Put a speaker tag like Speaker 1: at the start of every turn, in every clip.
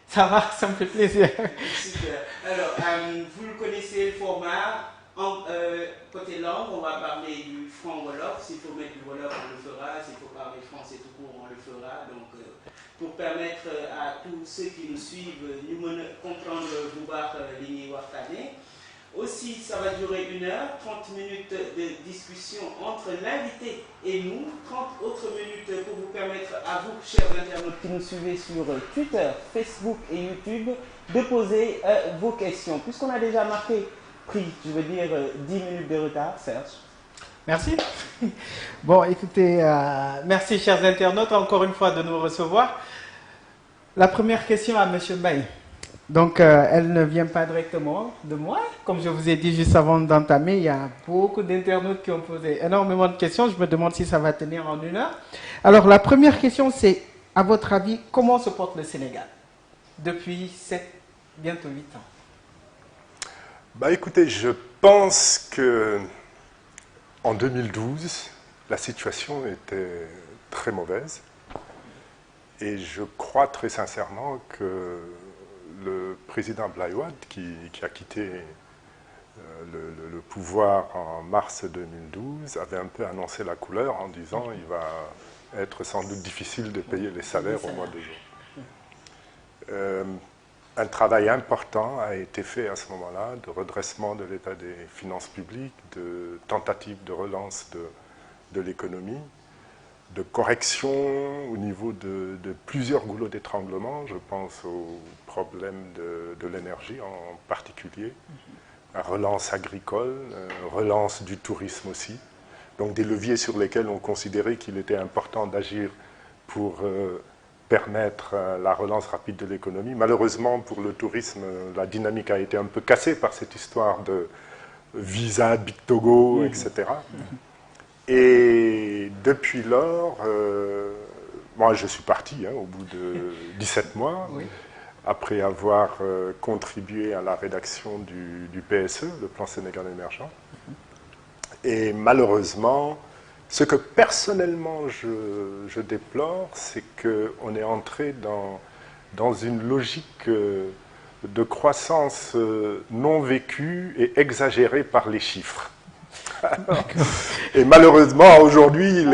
Speaker 1: Ça va, ça me fait plaisir.
Speaker 2: Super. Alors, vous le connaissez, le format. Côté langue, on va parler du franc Wolof. S'il faut mettre du Wolof, on le fera. S'il faut parler français tout court, on le fera. Donc, pour permettre à tous ceux qui nous suivent, nous comprendre Boubar Ligny Wartane. Aussi, ça va durer 1 heure, 30 minutes de discussion entre l'invité et nous, 30 autres minutes pour vous permettre à vous, chers internautes qui nous suivez sur Twitter, Facebook et YouTube, de poser vos questions. Puisqu'on a déjà pris, je veux dire, 10 minutes de retard, Serge.
Speaker 1: Merci. Bon, écoutez, merci chers internautes encore une fois de nous recevoir. La première question à M. Mbaye. Donc, elle ne vient pas directement de moi. Comme je vous ai dit juste avant d'entamer, il y a beaucoup d'internautes qui ont posé énormément de questions. Je me demande si ça va tenir en 1 heure. Alors, la première question, c'est, à votre avis, comment se porte le Sénégal depuis 7, bientôt 8 ans?
Speaker 3: Bah écoutez, je pense que en 2012, la situation était très mauvaise. Et je crois très sincèrement que le président Abdoulaye Wade, qui a quitté le pouvoir en mars 2012 avait un peu annoncé la couleur en disant il va être sans doute difficile de payer les salaires au mois de juin. Un travail important a été fait à ce moment-là de redressement de l'état des finances publiques, de tentative de relance de l'économie, de correction au niveau de plusieurs goulots d'étranglement. Je pense au problème de l'énergie en particulier, la relance agricole, relance du tourisme aussi. Donc des leviers sur lesquels on considérait qu'il était important d'agir pour permettre la relance rapide de l'économie. Malheureusement, pour le tourisme, la dynamique a été un peu cassée par cette histoire de visa, Big Togo, etc. Et depuis lors, moi je suis parti au bout de 17 mois, après avoir contribué à la rédaction du PSE, le plan Sénégal émergent. Et malheureusement, ce que personnellement je déplore, c'est qu'on est entré dans une logique de croissance non vécue et exagérée par les chiffres. Et malheureusement, aujourd'hui,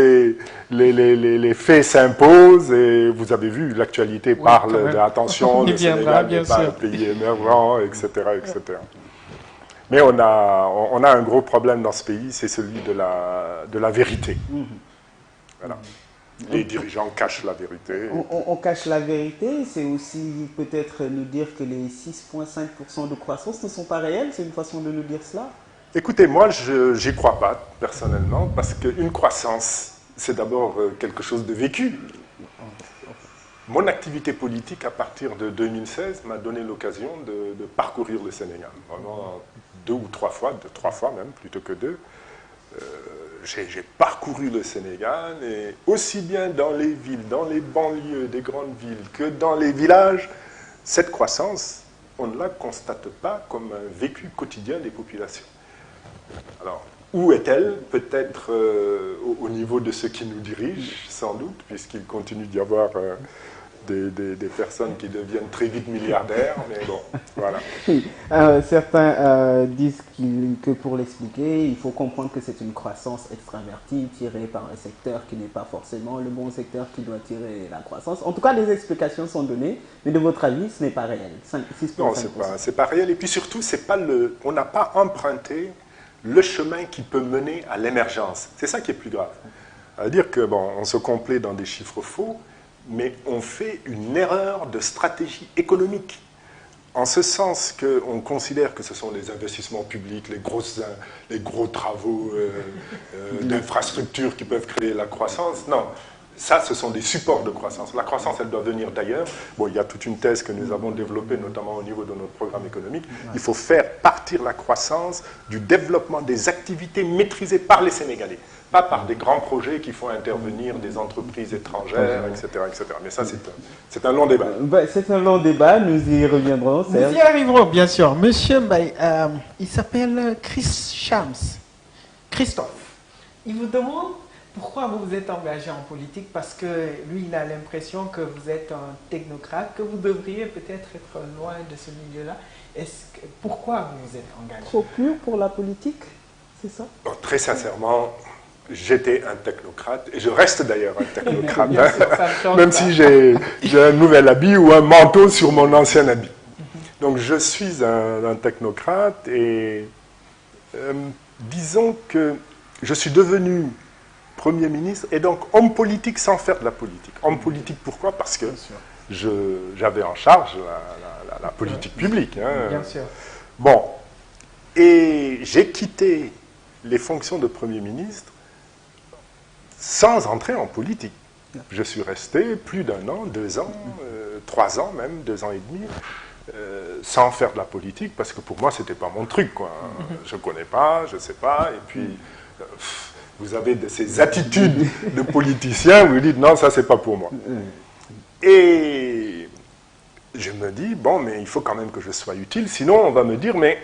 Speaker 3: les faits s'imposent et vous avez vu, l'actualité parle de attention, le Sénégal n'est pas un pays émergent, etc., etc. Mais on a un gros problème dans ce pays, c'est celui de la vérité. Voilà. Les dirigeants cachent la vérité.
Speaker 2: On cache la vérité, c'est aussi peut-être nous dire que les 6,5% de croissance ne sont pas réels, c'est une façon de nous dire cela?
Speaker 3: Écoutez, moi, je n'y crois pas, personnellement, parce qu'une croissance, c'est d'abord quelque chose de vécu. Mon activité politique, à partir de 2016, m'a donné l'occasion de parcourir le Sénégal. Vraiment 2 ou 3 fois, 3 fois même, plutôt que 2. J'ai parcouru le Sénégal, et aussi bien dans les villes, dans les banlieues des grandes villes, que dans les villages, cette croissance, on ne la constate pas comme un vécu quotidien des populations. Alors, où est-elle? Peut-être au niveau de ceux qui nous dirigent, sans doute, puisqu'il continue d'y avoir des personnes qui deviennent très vite milliardaires, mais bon, voilà.
Speaker 2: Certains disent que pour l'expliquer, il faut comprendre que c'est une croissance extravertie tirée par un secteur qui n'est pas forcément le bon secteur qui doit tirer la croissance. En tout cas, les explications sont données, mais de votre avis, ce n'est pas réel. 6,5%.
Speaker 3: Non, c'est pas réel, et puis surtout, on n'a pas emprunté le chemin qui peut mener à l'émergence. C'est ça qui est plus grave. C'est-à-dire que, bon, on se complaît dans des chiffres faux, mais on fait une erreur de stratégie économique. En ce sens qu'on considère que ce sont les investissements publics, les gros travaux d'infrastructures qui peuvent créer la croissance. Non, ça, ce sont des supports de croissance. La croissance, elle doit venir d'ailleurs. Bon, il y a toute une thèse que nous avons développée, notamment au niveau de notre programme économique. Il faut faire partir la croissance du développement des activités maîtrisées par les Sénégalais, pas par des grands projets qui font intervenir des entreprises étrangères, etc. etc. Mais ça, c'est un long débat.
Speaker 2: C'est un long débat, nous y reviendrons.
Speaker 1: Nous y arriverons, bien sûr. Monsieur Mbaye, il s'appelle Christophe. Il vous demande pourquoi vous vous êtes engagé en politique, parce que lui, il a l'impression que vous êtes un technocrate, que vous devriez peut-être être loin de ce milieu-là. Pourquoi vous vous êtes engagé?
Speaker 2: Trop pur pour la politique, c'est ça?
Speaker 3: Bon, très sincèrement, j'étais un technocrate, et je reste d'ailleurs un technocrate, sûr, même si j'ai un nouvel habit ou un manteau sur mon ancien habit. Donc je suis un technocrate, et disons que je suis devenu Premier ministre, et donc homme politique sans faire de la politique. Homme politique, pourquoi? Parce que j'avais en charge la politique publique. Hein.
Speaker 1: Bien sûr.
Speaker 3: Bon, et j'ai quitté les fonctions de Premier ministre sans entrer en politique. Je suis resté plus d'1 an, 2 ans, 3 ans même, 2 ans et demi, sans faire de la politique, parce que pour moi, c'était pas mon truc, quoi. Je connais pas, je sais pas, et puis... vous avez ces attitudes de politiciens, vous dites non, ça c'est pas pour moi. Et je me dis, bon, mais il faut quand même que je sois utile, sinon on va me dire, mais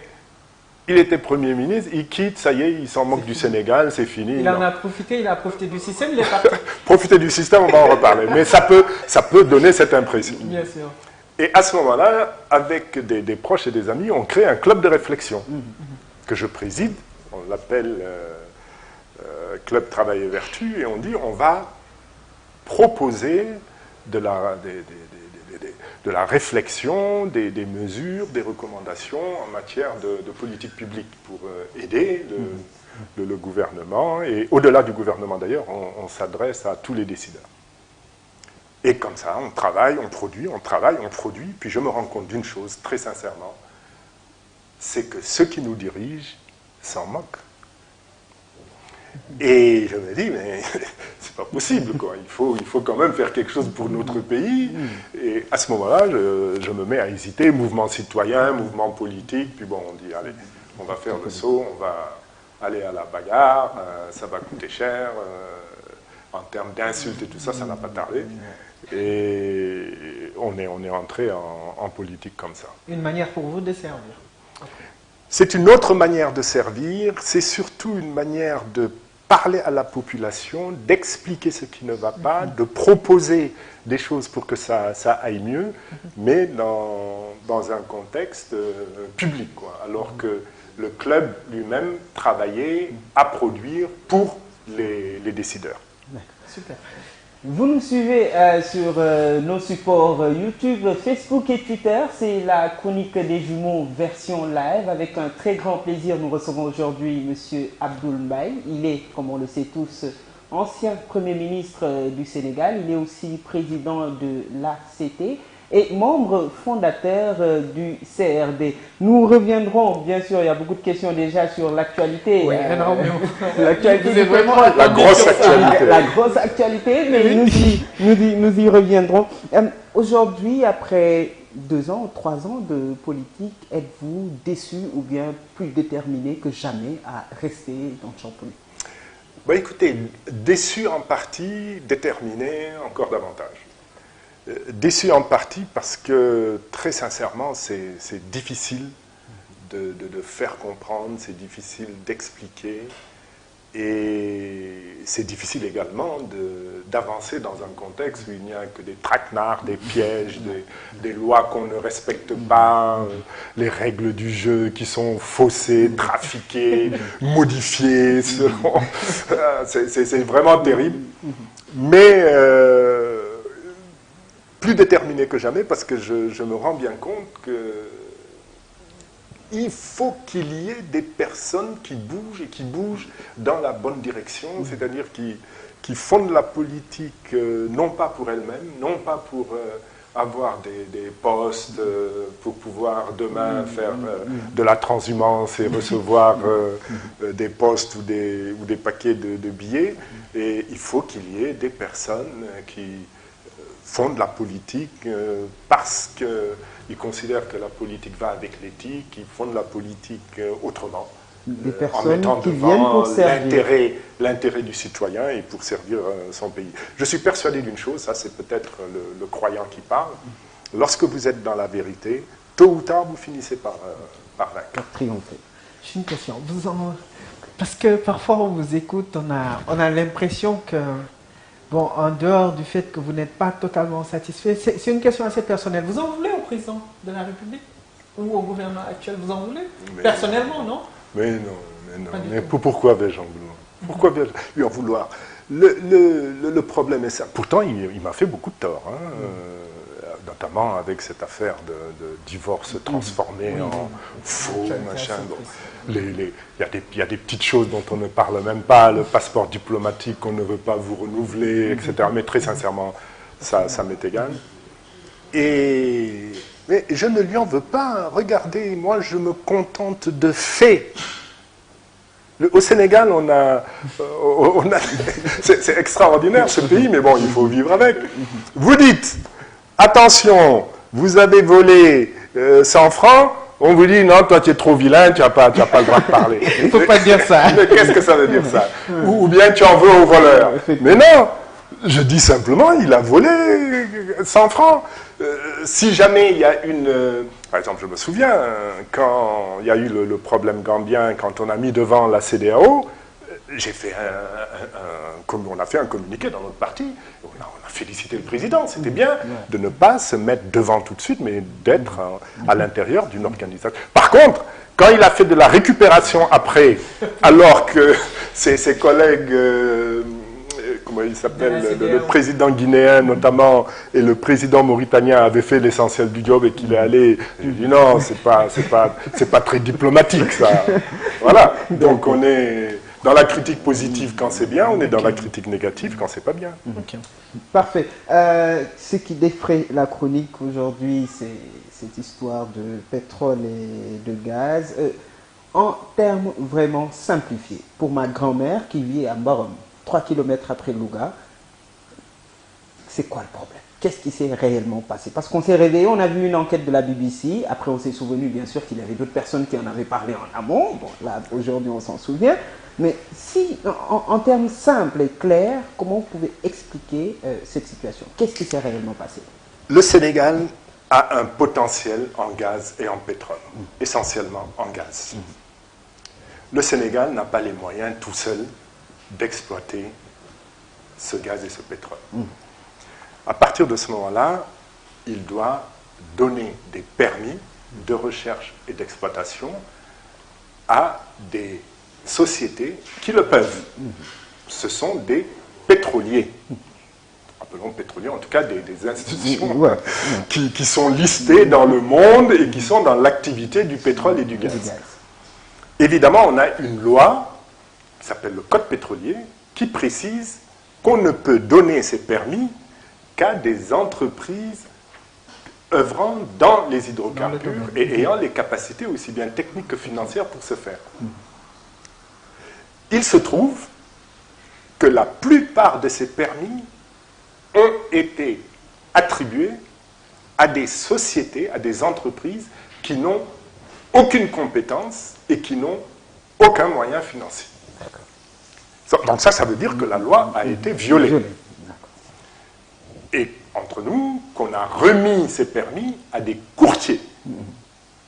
Speaker 3: il était Premier ministre, il quitte, ça y est, il s'en moque du Sénégal, c'est fini.
Speaker 1: Il en a profité, il a profité du système, il est parti.
Speaker 3: Profiter du système, on va en reparler, mais ça peut donner cette impression.
Speaker 1: Bien sûr.
Speaker 3: Et à ce moment-là, avec des proches et des amis, on crée un club de réflexion. que je préside, on l'appelle Club Travail et Vertu, et on dit on va proposer de la réflexion, des mesures, des recommandations en matière de politique publique pour aider le gouvernement, et au-delà du gouvernement d'ailleurs, on s'adresse à tous les décideurs. Et comme ça, on travaille, on produit, on travaille, on produit, puis je me rends compte d'une chose, très sincèrement, c'est que ceux qui nous dirigent s'en moquent. Et je me dis, mais c'est pas possible, quoi. Il faut quand même faire quelque chose pour notre pays. Et à ce moment-là, je me mets à hésiter, mouvement citoyen, mouvement politique, puis bon, on dit, allez, on va faire le saut, on va aller à la bagarre, ça va coûter cher, en termes d'insultes et tout ça, ça n'a pas tardé. Et on est entré en politique comme ça.
Speaker 1: Une manière pour vous de servir.
Speaker 3: C'est une autre manière de servir, c'est surtout une manière de parler à la population, d'expliquer ce qui ne va pas, de proposer des choses pour que ça aille mieux, mais dans un contexte public, quoi. Alors que le club lui-même travaillait à produire pour les décideurs.
Speaker 1: Super.
Speaker 2: Vous nous suivez sur nos supports YouTube, Facebook et Twitter. C'est la chronique des jumeaux version live. Avec un très grand plaisir, nous recevons aujourd'hui M. Abdoul Mbaye. Il est, comme on le sait tous, ancien Premier ministre du Sénégal. Il est aussi président de l'ACT et membre fondateur du CRD. Nous reviendrons, bien sûr, il y a beaucoup de questions déjà sur l'actualité.
Speaker 1: Oui,
Speaker 2: l'actualité,
Speaker 1: c'est vraiment
Speaker 3: la grosse actualité.
Speaker 2: La grosse actualité, mais nous y reviendrons. Aujourd'hui, après 2 ans, 3 ans de politique, êtes-vous déçu ou bien plus déterminé que jamais à rester dans le champ politique?
Speaker 3: Bah, écoutez, déçu en partie, déterminé encore davantage. Déçu en partie parce que, très sincèrement, c'est difficile de faire comprendre, c'est difficile d'expliquer, et c'est difficile également d'avancer dans un contexte où il n'y a que des traquenards, des pièges, des lois qu'on ne respecte pas, les règles du jeu qui sont faussées, trafiquées, modifiées. C'est vraiment terrible. Mais plus déterminé que jamais, parce que je me rends bien compte qu'il faut qu'il y ait des personnes qui bougent et qui bougent dans la bonne direction, c'est-à-dire qui fondent la politique non pas pour elles-mêmes, non pas pour avoir des postes, pour pouvoir demain faire de la transhumance et recevoir des postes ou des paquets de billets. Et il faut qu'il y ait des personnes qui font de la politique parce qu'ils considèrent que la politique va avec l'éthique, ils font de la politique autrement,
Speaker 2: des
Speaker 3: en
Speaker 2: personnes
Speaker 3: mettant
Speaker 2: qui viennent
Speaker 3: devant
Speaker 2: pour servir
Speaker 3: l'intérêt du citoyen et pour servir son pays. Je suis persuadé d'une chose, ça c'est peut-être le croyant qui parle, lorsque vous êtes dans la vérité, tôt ou tard vous finissez par vaincre.
Speaker 2: Triompher.
Speaker 1: J'ai une question. Parce que parfois on vous écoute, on a l'impression que, bon, en dehors du fait que vous n'êtes pas totalement satisfait, c'est une question assez personnelle. Vous en voulez au président de la République ou au gouvernement actuel? Vous en voulez? Personnellement, non?
Speaker 3: Mais non. Mais pourquoi vais-je en vouloir? Pourquoi vais-je lui en vouloir? Le problème est ça. Pourtant, il m'a fait beaucoup de tort, notamment avec cette affaire de divorce transformé en faux, machin. Bon. Il y a des petites choses dont on ne parle même pas, le passeport diplomatique qu'on ne veut pas vous renouveler, etc. Mais très sincèrement, ça m'est égal. Mais je ne lui en veux pas. Regardez, moi, je me contente de faits. Au Sénégal, c'est extraordinaire ce pays, mais bon, il faut vivre avec. Vous dites, attention, vous avez volé 100 francs, on vous dit, non, toi tu es trop vilain, tu n'as pas le droit de parler.
Speaker 1: Il ne faut pas dire ça.
Speaker 3: Mais qu'est-ce que ça veut dire ça? Ou bien tu en veux au voleur. Mais non, je dis simplement, il a volé 100 francs. Si jamais il y a par exemple, je me souviens, quand il y a eu le problème gambien, quand on a mis devant la CEDEAO, j'ai fait on a fait un communiqué dans notre parti, on a félicité le président, c'était bien de ne pas se mettre devant tout de suite, mais d'être à l'intérieur d'une organisation. Par contre, Quand il a fait de la récupération après, alors que ses collègues, comment il s'appelle, le président guinéen notamment, et le président mauritanien avaient fait l'essentiel du job et qu'il est allé, je dis non, c'est pas très diplomatique ça. Voilà, donc on est dans la critique positive quand c'est bien, on est dans la critique négative quand c'est pas bien.
Speaker 1: Okay. Parfait. Ce qui défraie la chronique aujourd'hui, c'est cette histoire de pétrole et de gaz. En termes vraiment simplifiés, pour ma grand-mère qui vit à Mborom, 3 km après Louga, c'est quoi le problème? Qu'est-ce qui s'est réellement passé? Parce qu'on s'est réveillé, on a vu une enquête de la BBC, après on s'est souvenu bien sûr qu'il y avait d'autres personnes qui en avaient parlé en amont, bon là aujourd'hui on s'en souvient, mais si, en termes simples et clairs, comment vous pouvez expliquer cette situation? Qu'est-ce qui s'est réellement passé?
Speaker 3: Le Sénégal a un potentiel en gaz et en pétrole, essentiellement en gaz. Le Sénégal n'a pas les moyens tout seul d'exploiter ce gaz et ce pétrole. À partir de ce moment-là, il doit donner des permis de recherche et d'exploitation à des sociétés qui le peuvent. Ce sont des pétroliers. Appelons pétroliers, en tout cas des institutions qui sont listées dans le monde et qui sont dans l'activité du pétrole et du gaz. Évidemment, on a une loi qui s'appelle le Code pétrolier qui précise qu'on ne peut donner ces permis qu'à des entreprises œuvrant dans les hydrocarbures et ayant les capacités aussi bien techniques que financières pour ce faire. Il se trouve que la plupart de ces permis ont été attribués à des sociétés, à des entreprises qui n'ont aucune compétence et qui n'ont aucun moyen financier. Donc ça veut dire que la loi a été violée. Et entre nous, qu'on a remis ces permis à des courtiers,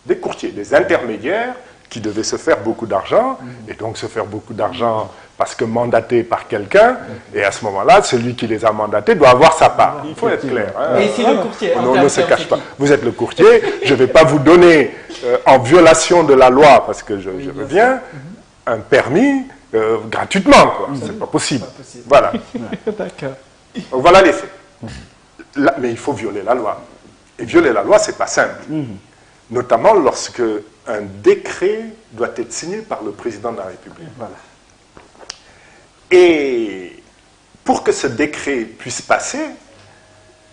Speaker 3: des intermédiaires qui devaient se faire beaucoup d'argent, et donc se faire beaucoup d'argent parce que mandatés par quelqu'un, et à ce moment-là, celui qui les a mandatés doit avoir sa part. Il faut être clair. Hein.
Speaker 2: Et si le courtier,
Speaker 3: on ne se cache pas. Vous êtes le courtier, je ne vais pas vous donner, en violation de la loi, parce que je veux bien, un permis gratuitement, quoi. C'est pas possible. Voilà.
Speaker 1: D'accord.
Speaker 3: Donc voilà les faits. Là, mais il faut violer la loi. Et violer la loi, c'est pas simple. Notamment lorsque un décret doit être signé par le président de la République.
Speaker 1: Voilà.
Speaker 3: Et pour que ce décret puisse passer,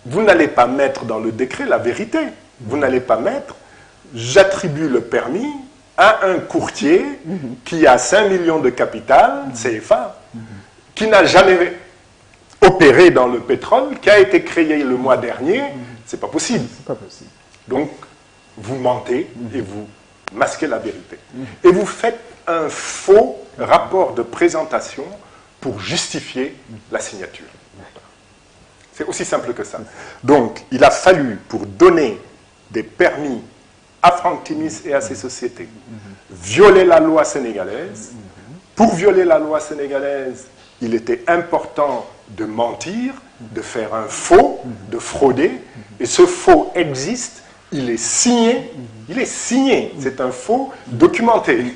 Speaker 3: vous n'allez pas mettre dans le décret la vérité. Vous n'allez pas mettre « j'attribue le permis à un courtier qui a 5 millions de capital, CFA, qui n'a jamais opéré dans le pétrole, qui a été créé le mois dernier. » C'est pas possible.
Speaker 1: C'est pas possible.
Speaker 3: Donc, vous mentez et vous masquez la vérité. Et vous faites un faux rapport de présentation pour justifier la signature. C'est aussi simple que ça. Donc, il a fallu, pour donner des permis à Franck Timis et à ses sociétés, violer la loi sénégalaise. Pour violer la loi sénégalaise, il était important de mentir, de faire un faux, de frauder. Et ce faux existe, il est signé. Il est signé, c'est un faux documenté.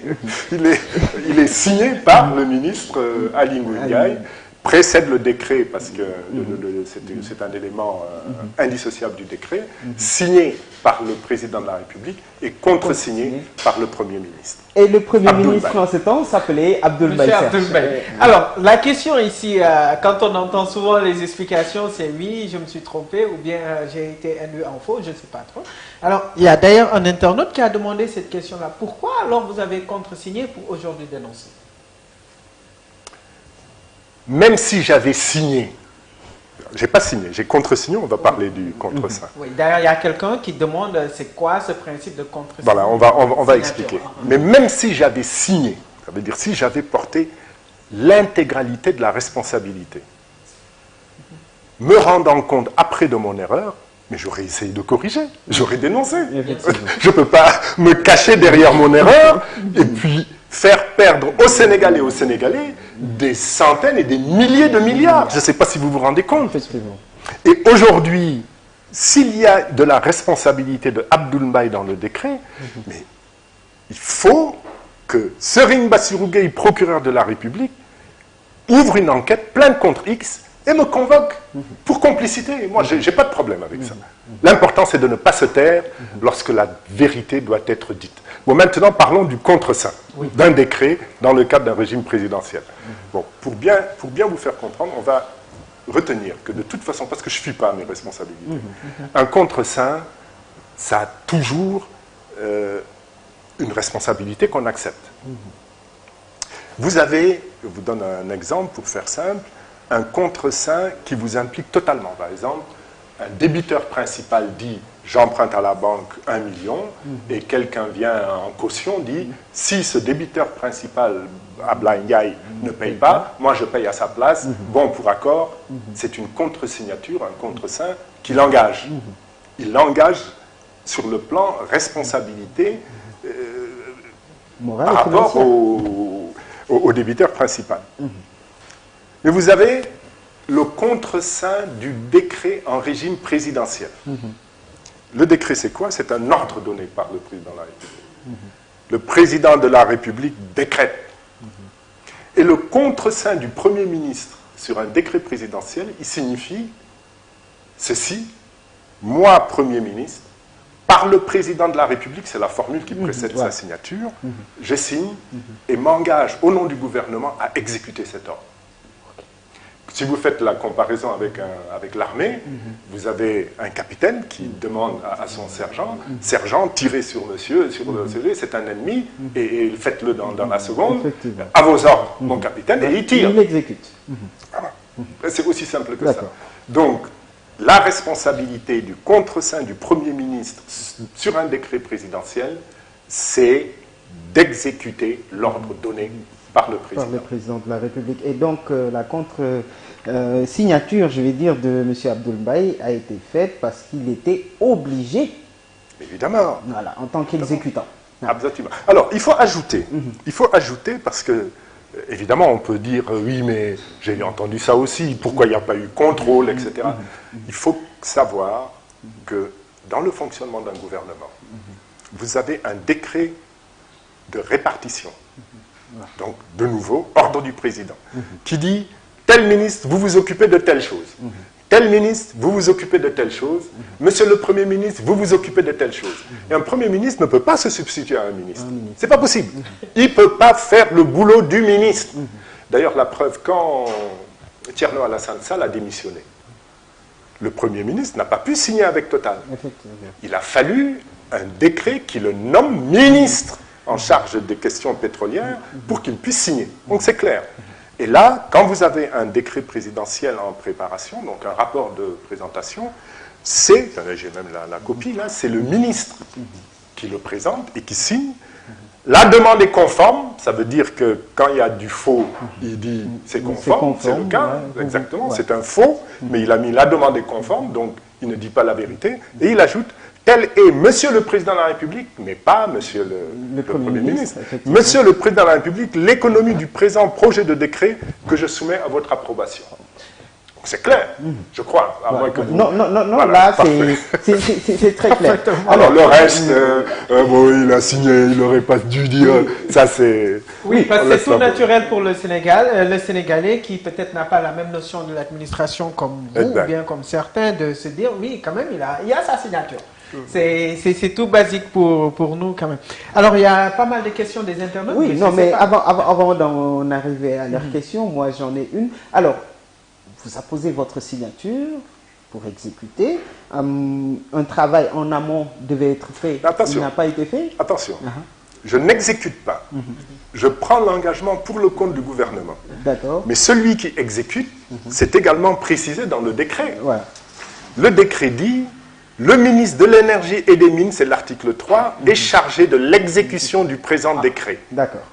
Speaker 3: Il est signé par le ministre Ali Ngouille Ndiaye, précède le décret, parce que c'est un élément indissociable du décret, signé par le président de la République et contresigné par le Premier ministre.
Speaker 1: Et le Premier ministre en ce temps s'appelait Abdoul Mbaye.
Speaker 2: Alors, la question ici, quand on entend souvent les explications, c'est oui, je me suis trompé, ou bien j'ai été induit en faux, je ne sais pas trop. Alors, il y a d'ailleurs un internaute qui a demandé cette question-là. Pourquoi alors vous avez contresigné pour aujourd'hui dénoncer?
Speaker 3: Même si j'avais signé, j'ai pas signé, j'ai contresigné, on va parler du contre-saint.
Speaker 2: Oui, d'ailleurs, il y a quelqu'un qui demande c'est quoi ce principe de contre-signé.
Speaker 3: Voilà, on va expliquer. Mais même si j'avais signé, ça veut dire si j'avais porté l'intégralité de la responsabilité, me rendant compte après de mon erreur, mais j'aurais essayé de corriger, j'aurais dénoncé. Je ne peux pas me cacher derrière mon erreur et puis faire perdre aux Sénégalais et aux Sénégalais des centaines et des milliers de milliards. Je ne sais pas si vous vous rendez compte. Et aujourd'hui, s'il y a de la responsabilité de Abdoul Mbaye dans le décret, mais Il faut que Serigne Bassirou Gueye, procureur de la République, ouvre une enquête, plainte contre X, et me convoque pour complicité. Moi, je n'ai pas de problème avec ça. L'important, c'est de ne pas se taire lorsque la vérité doit être dite. Bon, maintenant, parlons du contre-saint d'un décret dans le cadre d'un régime présidentiel. Bon, pour bien vous faire comprendre, on va retenir que de toute façon, parce que je ne fuis pas mes responsabilités, un contre-saint, ça a toujours une responsabilité qu'on accepte. Vous avez, je vous donne un exemple pour faire simple, un contre-saint qui vous implique totalement. Par exemple, un débiteur principal dit « j'emprunte à la banque 1 million » et quelqu'un vient en caution, dit « si ce débiteur principal, Abla Ndiaye, ne paye pas, moi je paye à sa place, bon pour accord », c'est une contre-signature, un contre-saint qui l'engage. Il l'engage sur le plan responsabilité par rapport au débiteur principal. Mais vous avez le contre-saint du décret en régime présidentiel. Le décret, c'est quoi? C'est un ordre donné par le président de la République. Le président de la République décrète. Et le contre-saint du Premier ministre sur un décret présidentiel, il signifie ceci: moi, Premier ministre, par le président de la République, c'est la formule qui précède sa signature, je signe et m'engage au nom du gouvernement à exécuter cet ordre. Si vous faites la comparaison avec l'armée, vous avez un capitaine qui demande à son sergent, sergent, tirez sur monsieur, c'est un ennemi, et faites-le dans la seconde, à vos ordres, mon capitaine, et il tire.
Speaker 1: Il l'exécute.
Speaker 3: Voilà. C'est aussi simple que ça. Donc, la responsabilité du contre-saint du Premier ministre sur un décret présidentiel, c'est d'exécuter l'ordre donné par le président.
Speaker 1: Par le président de la République. Et donc, la contre-signature, je vais dire, de M. Abdoul Mbaye a été faite parce qu'il était obligé.
Speaker 3: Évidemment.
Speaker 1: Voilà, en tant qu'exécutant.
Speaker 3: Absolument. Alors, il faut ajouter. Il faut ajouter parce que, évidemment, on peut dire, oui, mais j'ai entendu ça aussi, pourquoi il n'y a pas eu contrôle, etc. Il faut savoir que dans le fonctionnement d'un gouvernement, vous avez un décret de répartition. Donc, de nouveau, ordre du président, qui dit, tel ministre, vous vous occupez de telle chose. Tel ministre, vous vous occupez de telle chose. Monsieur le Premier ministre, vous vous occupez de telle chose. Et un Premier ministre ne peut pas se substituer à un ministre. C'est pas possible. Il ne peut pas faire le boulot du ministre. D'ailleurs, la preuve, quand Thierno Alassane Sall a démissionné, le Premier ministre n'a pas pu signer avec Total. Il a fallu un décret qui le nomme ministre en charge des questions pétrolières pour qu'il puisse signer. Donc c'est clair. Et là, quand vous avez un décret présidentiel en préparation, donc un rapport de présentation, c'est, j'ai même la copie là, c'est le ministre qui le présente et qui signe. La demande est conforme, ça veut dire que quand il y a du faux, il dit c'est conforme, c'est le cas, exactement, c'est un faux, mais il a mis la demande est conforme, donc il ne dit pas la vérité, et il ajoute tel est Monsieur le Président de la République, mais pas Monsieur le Premier ministre. Monsieur le Président de la République, l'économie du présent projet de décret que je soumets à votre approbation. C'est clair, je crois. À moins que vous...
Speaker 1: Non, voilà, là, c'est très clair.
Speaker 3: Alors, le reste, bon, il a signé, il n'aurait pas dû dire, ça c'est...
Speaker 1: Oui, parce que c'est tout naturel pour le Sénégal, le Sénégalais qui peut-être n'a pas la même notion de l'administration comme vous, ou bien comme certains, de se dire, oui, quand même, il y a sa signature. C'est tout basique pour nous quand même. Alors, il y a pas mal de questions des internautes. Oui, non, mais avant d'en arriver à leurs questions, moi j'en ai une. Alors, vous apposez votre signature pour exécuter. Un travail en amont devait être fait.
Speaker 3: Attention.
Speaker 1: Il n'a pas été fait.
Speaker 3: Attention. Je n'exécute pas. Je prends l'engagement pour le compte du gouvernement.
Speaker 1: D'accord.
Speaker 3: Mais celui qui exécute, c'est également précisé dans le décret.
Speaker 1: Voilà.
Speaker 3: Le décret dit... Le ministre de l'Énergie et des Mines, c'est l'article 3, est chargé de l'exécution du présent décret,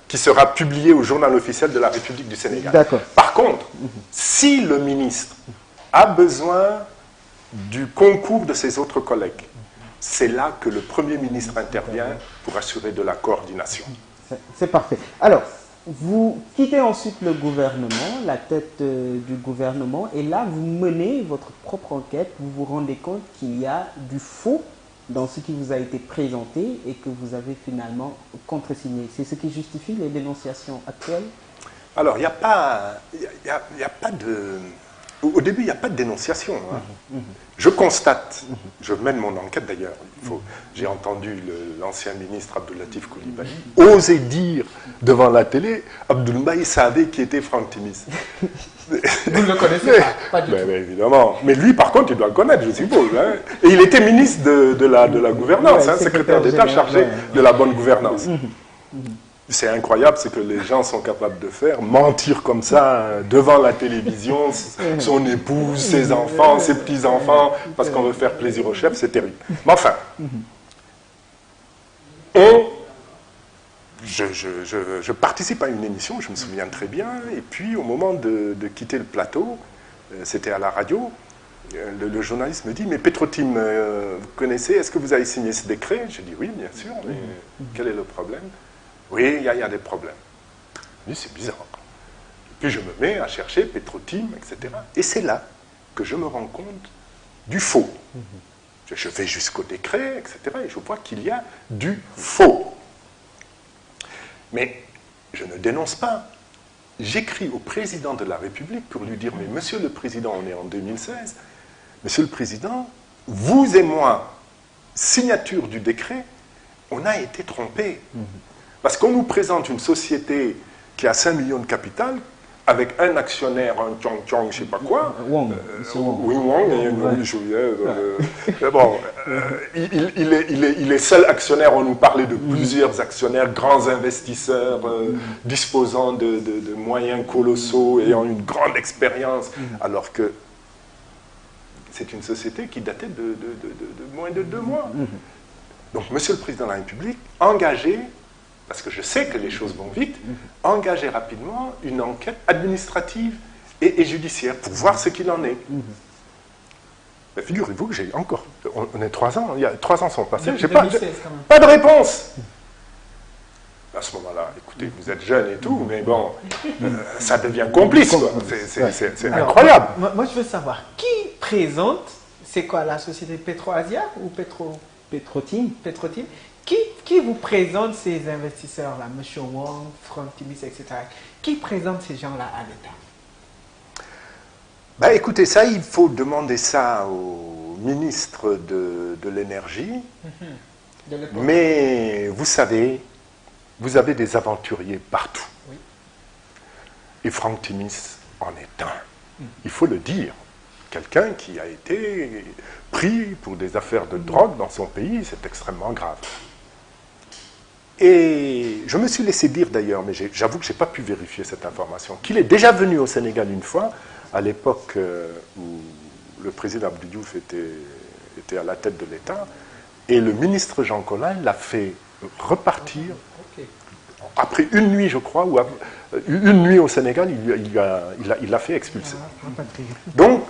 Speaker 3: qui sera publié au journal officiel de la République du Sénégal. Par contre, si le ministre a besoin du concours de ses autres collègues, c'est là que le Premier ministre intervient pour assurer de la coordination.
Speaker 1: C'est parfait. Alors, vous quittez ensuite le gouvernement, la tête du gouvernement, et là, vous menez votre propre enquête, vous vous rendez compte qu'il y a du faux dans ce qui vous a été présenté et que vous avez finalement contresigné. C'est ce qui justifie les dénonciations actuelles?
Speaker 3: Alors, il n'y a pas de... Au début, il n'y a pas de dénonciation. Hein. Je constate, je mène mon enquête d'ailleurs, j'ai entendu l'ancien ministre Abdoulatif Coulibaly oser dire devant la télé, Abdoulaye savait qui était Franck Timis.
Speaker 1: Vous ne le connaissez pas du tout.
Speaker 3: Mais évidemment. Mais lui, par contre, il doit le connaître, je suppose. Hein. Et il était ministre de la gouvernance,
Speaker 1: Ouais,
Speaker 3: hein, secrétaire d'État chargé de la bonne gouvernance. C'est incroyable ce que les gens sont capables de faire, mentir comme ça devant la télévision, son épouse, ses enfants, ses petits-enfants, parce qu'on veut faire plaisir au chef, c'est terrible. Mais enfin, je participe à une émission, je me souviens très bien, et puis au moment de quitter le plateau, c'était à la radio, le journaliste me dit, mais Petro-Tim, vous connaissez, est-ce que vous avez signé ce décret? Je dis oui, bien sûr, mais quel est le problème? Oui, il y a des problèmes. Je dis, c'est bizarre. Puis je me mets à chercher Petro-Tim, etc. Et c'est là que je me rends compte du faux. Je vais jusqu'au décret, etc. Et je vois qu'il y a du faux. Mais je ne dénonce pas. J'écris au président de la République pour lui dire, mais monsieur le président, on est en 2016, monsieur le président, vous et moi, signature du décret, on a été trompés. Parce qu'on nous présente une société qui a 5 millions de capital, avec un actionnaire, un Chong, je ne sais pas quoi.
Speaker 1: Wong.
Speaker 3: Il est seul actionnaire, on nous parlait de plusieurs actionnaires, grands investisseurs, disposant de moyens colossaux, ayant une grande expérience, alors que c'est une société qui datait de moins de 2 mois. Donc, monsieur le président de la République, engagé, parce que je sais que les choses vont vite, engager rapidement une enquête administrative et judiciaire pour voir ce qu'il en est. Ben, figurez-vous que j'ai encore... On est 3 ans, il y a 3 ans sont passés, j'ai pas de réponse. À ce moment-là, écoutez, vous êtes jeune et tout, mais bon, ça devient complice, quoi. C'est incroyable.
Speaker 1: Moi, je veux savoir, qui présente, c'est quoi, la société Petro-Asia ou Petro-Tim? Qui vous présente ces investisseurs-là, M. Wong, Franck Timis, etc. Qui présente ces gens-là à l'État?
Speaker 3: Ben, écoutez, ça, il faut demander ça au ministre de l'énergie. Mais vous savez, vous avez des aventuriers partout.
Speaker 1: Oui.
Speaker 3: Et Franck Timis en est un. Il faut le dire. Quelqu'un qui a été pris pour des affaires de drogue dans son pays, c'est extrêmement grave. Et je me suis laissé dire d'ailleurs, mais j'avoue que je n'ai pas pu vérifier cette information, qu'il est déjà venu au Sénégal une fois, à l'époque où le président Abdou Diouf était à la tête de l'État, et le ministre Jean Collin l'a fait repartir, après une nuit, je crois, ou une nuit au Sénégal, il l'a fait expulser. Donc,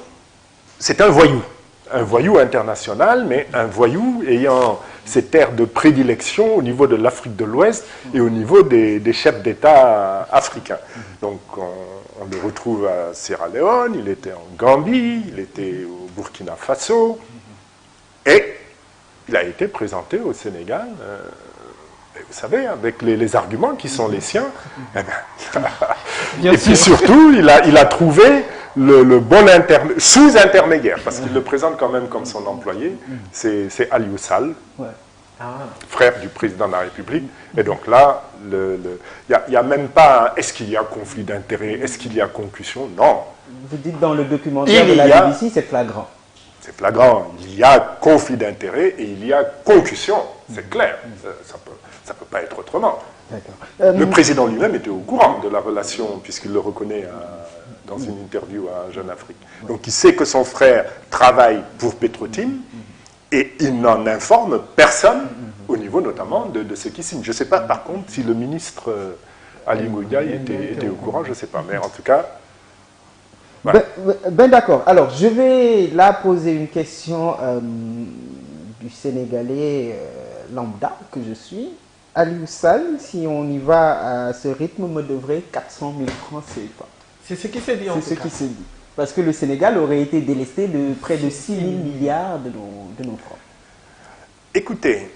Speaker 3: c'est un voyou international, mais un voyou ayant ses terres de prédilection au niveau de l'Afrique de l'Ouest et au niveau des chefs d'État africains. Donc on le retrouve à Sierra Leone, il était en Gambie, il était au Burkina Faso, et il a été présenté au Sénégal, vous savez, avec les arguments qui sont les siens. Eh bien, et puis surtout, il a trouvé le bon sous-intermédiaire, parce qu'il le présente quand même comme son employé, c'est Aliou Sall, frère du président de la République. Et donc là, il n'y a même pas, est-ce qu'il y a conflit d'intérêts, est-ce qu'il y a concussion? Non.
Speaker 1: Vous dites dans le documentaire de la BBC, c'est flagrant.
Speaker 3: C'est flagrant. Il y a conflit d'intérêts et il y a concussion, c'est clair. Ça peut pas être autrement. Le président lui-même était au courant de la relation, puisqu'il le reconnaît dans une interview à Jeune Afrique. Donc il sait que son frère travaille pour Petro-Tim et il n'en informe personne, au niveau notamment de ce qui signe. Je ne sais pas par contre si le ministre Ali Ngoudia était au courant, je ne sais pas, mais en tout cas... Voilà.
Speaker 1: Ben d'accord. Alors je vais là poser une question du Sénégalais lambda que je suis. Aliou Sall, si on y va à ce rythme, me devrait 400 000 francs CFA.
Speaker 2: C'est ce qui s'est dit en tout cas.
Speaker 1: C'est ce qui s'est dit. Parce que le Sénégal aurait été délesté de près de 6 000 milliards de nos francs.
Speaker 3: Écoutez,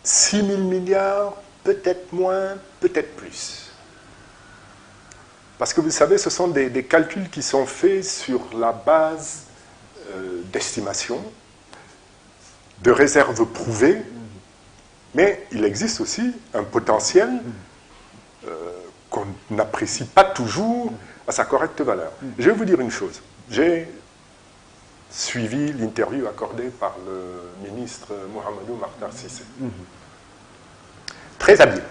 Speaker 3: 6 000 milliards, peut-être moins, peut-être plus. Parce que vous savez, ce sont des calculs qui sont faits sur la base d'estimation, de réserves prouvées, mais il existe aussi un potentiel qu'on n'apprécie pas toujours à sa correcte valeur. Je vais vous dire une chose. J'ai suivi l'interview accordée par le ministre Mohamedou Makhtar Cissé. Très habile.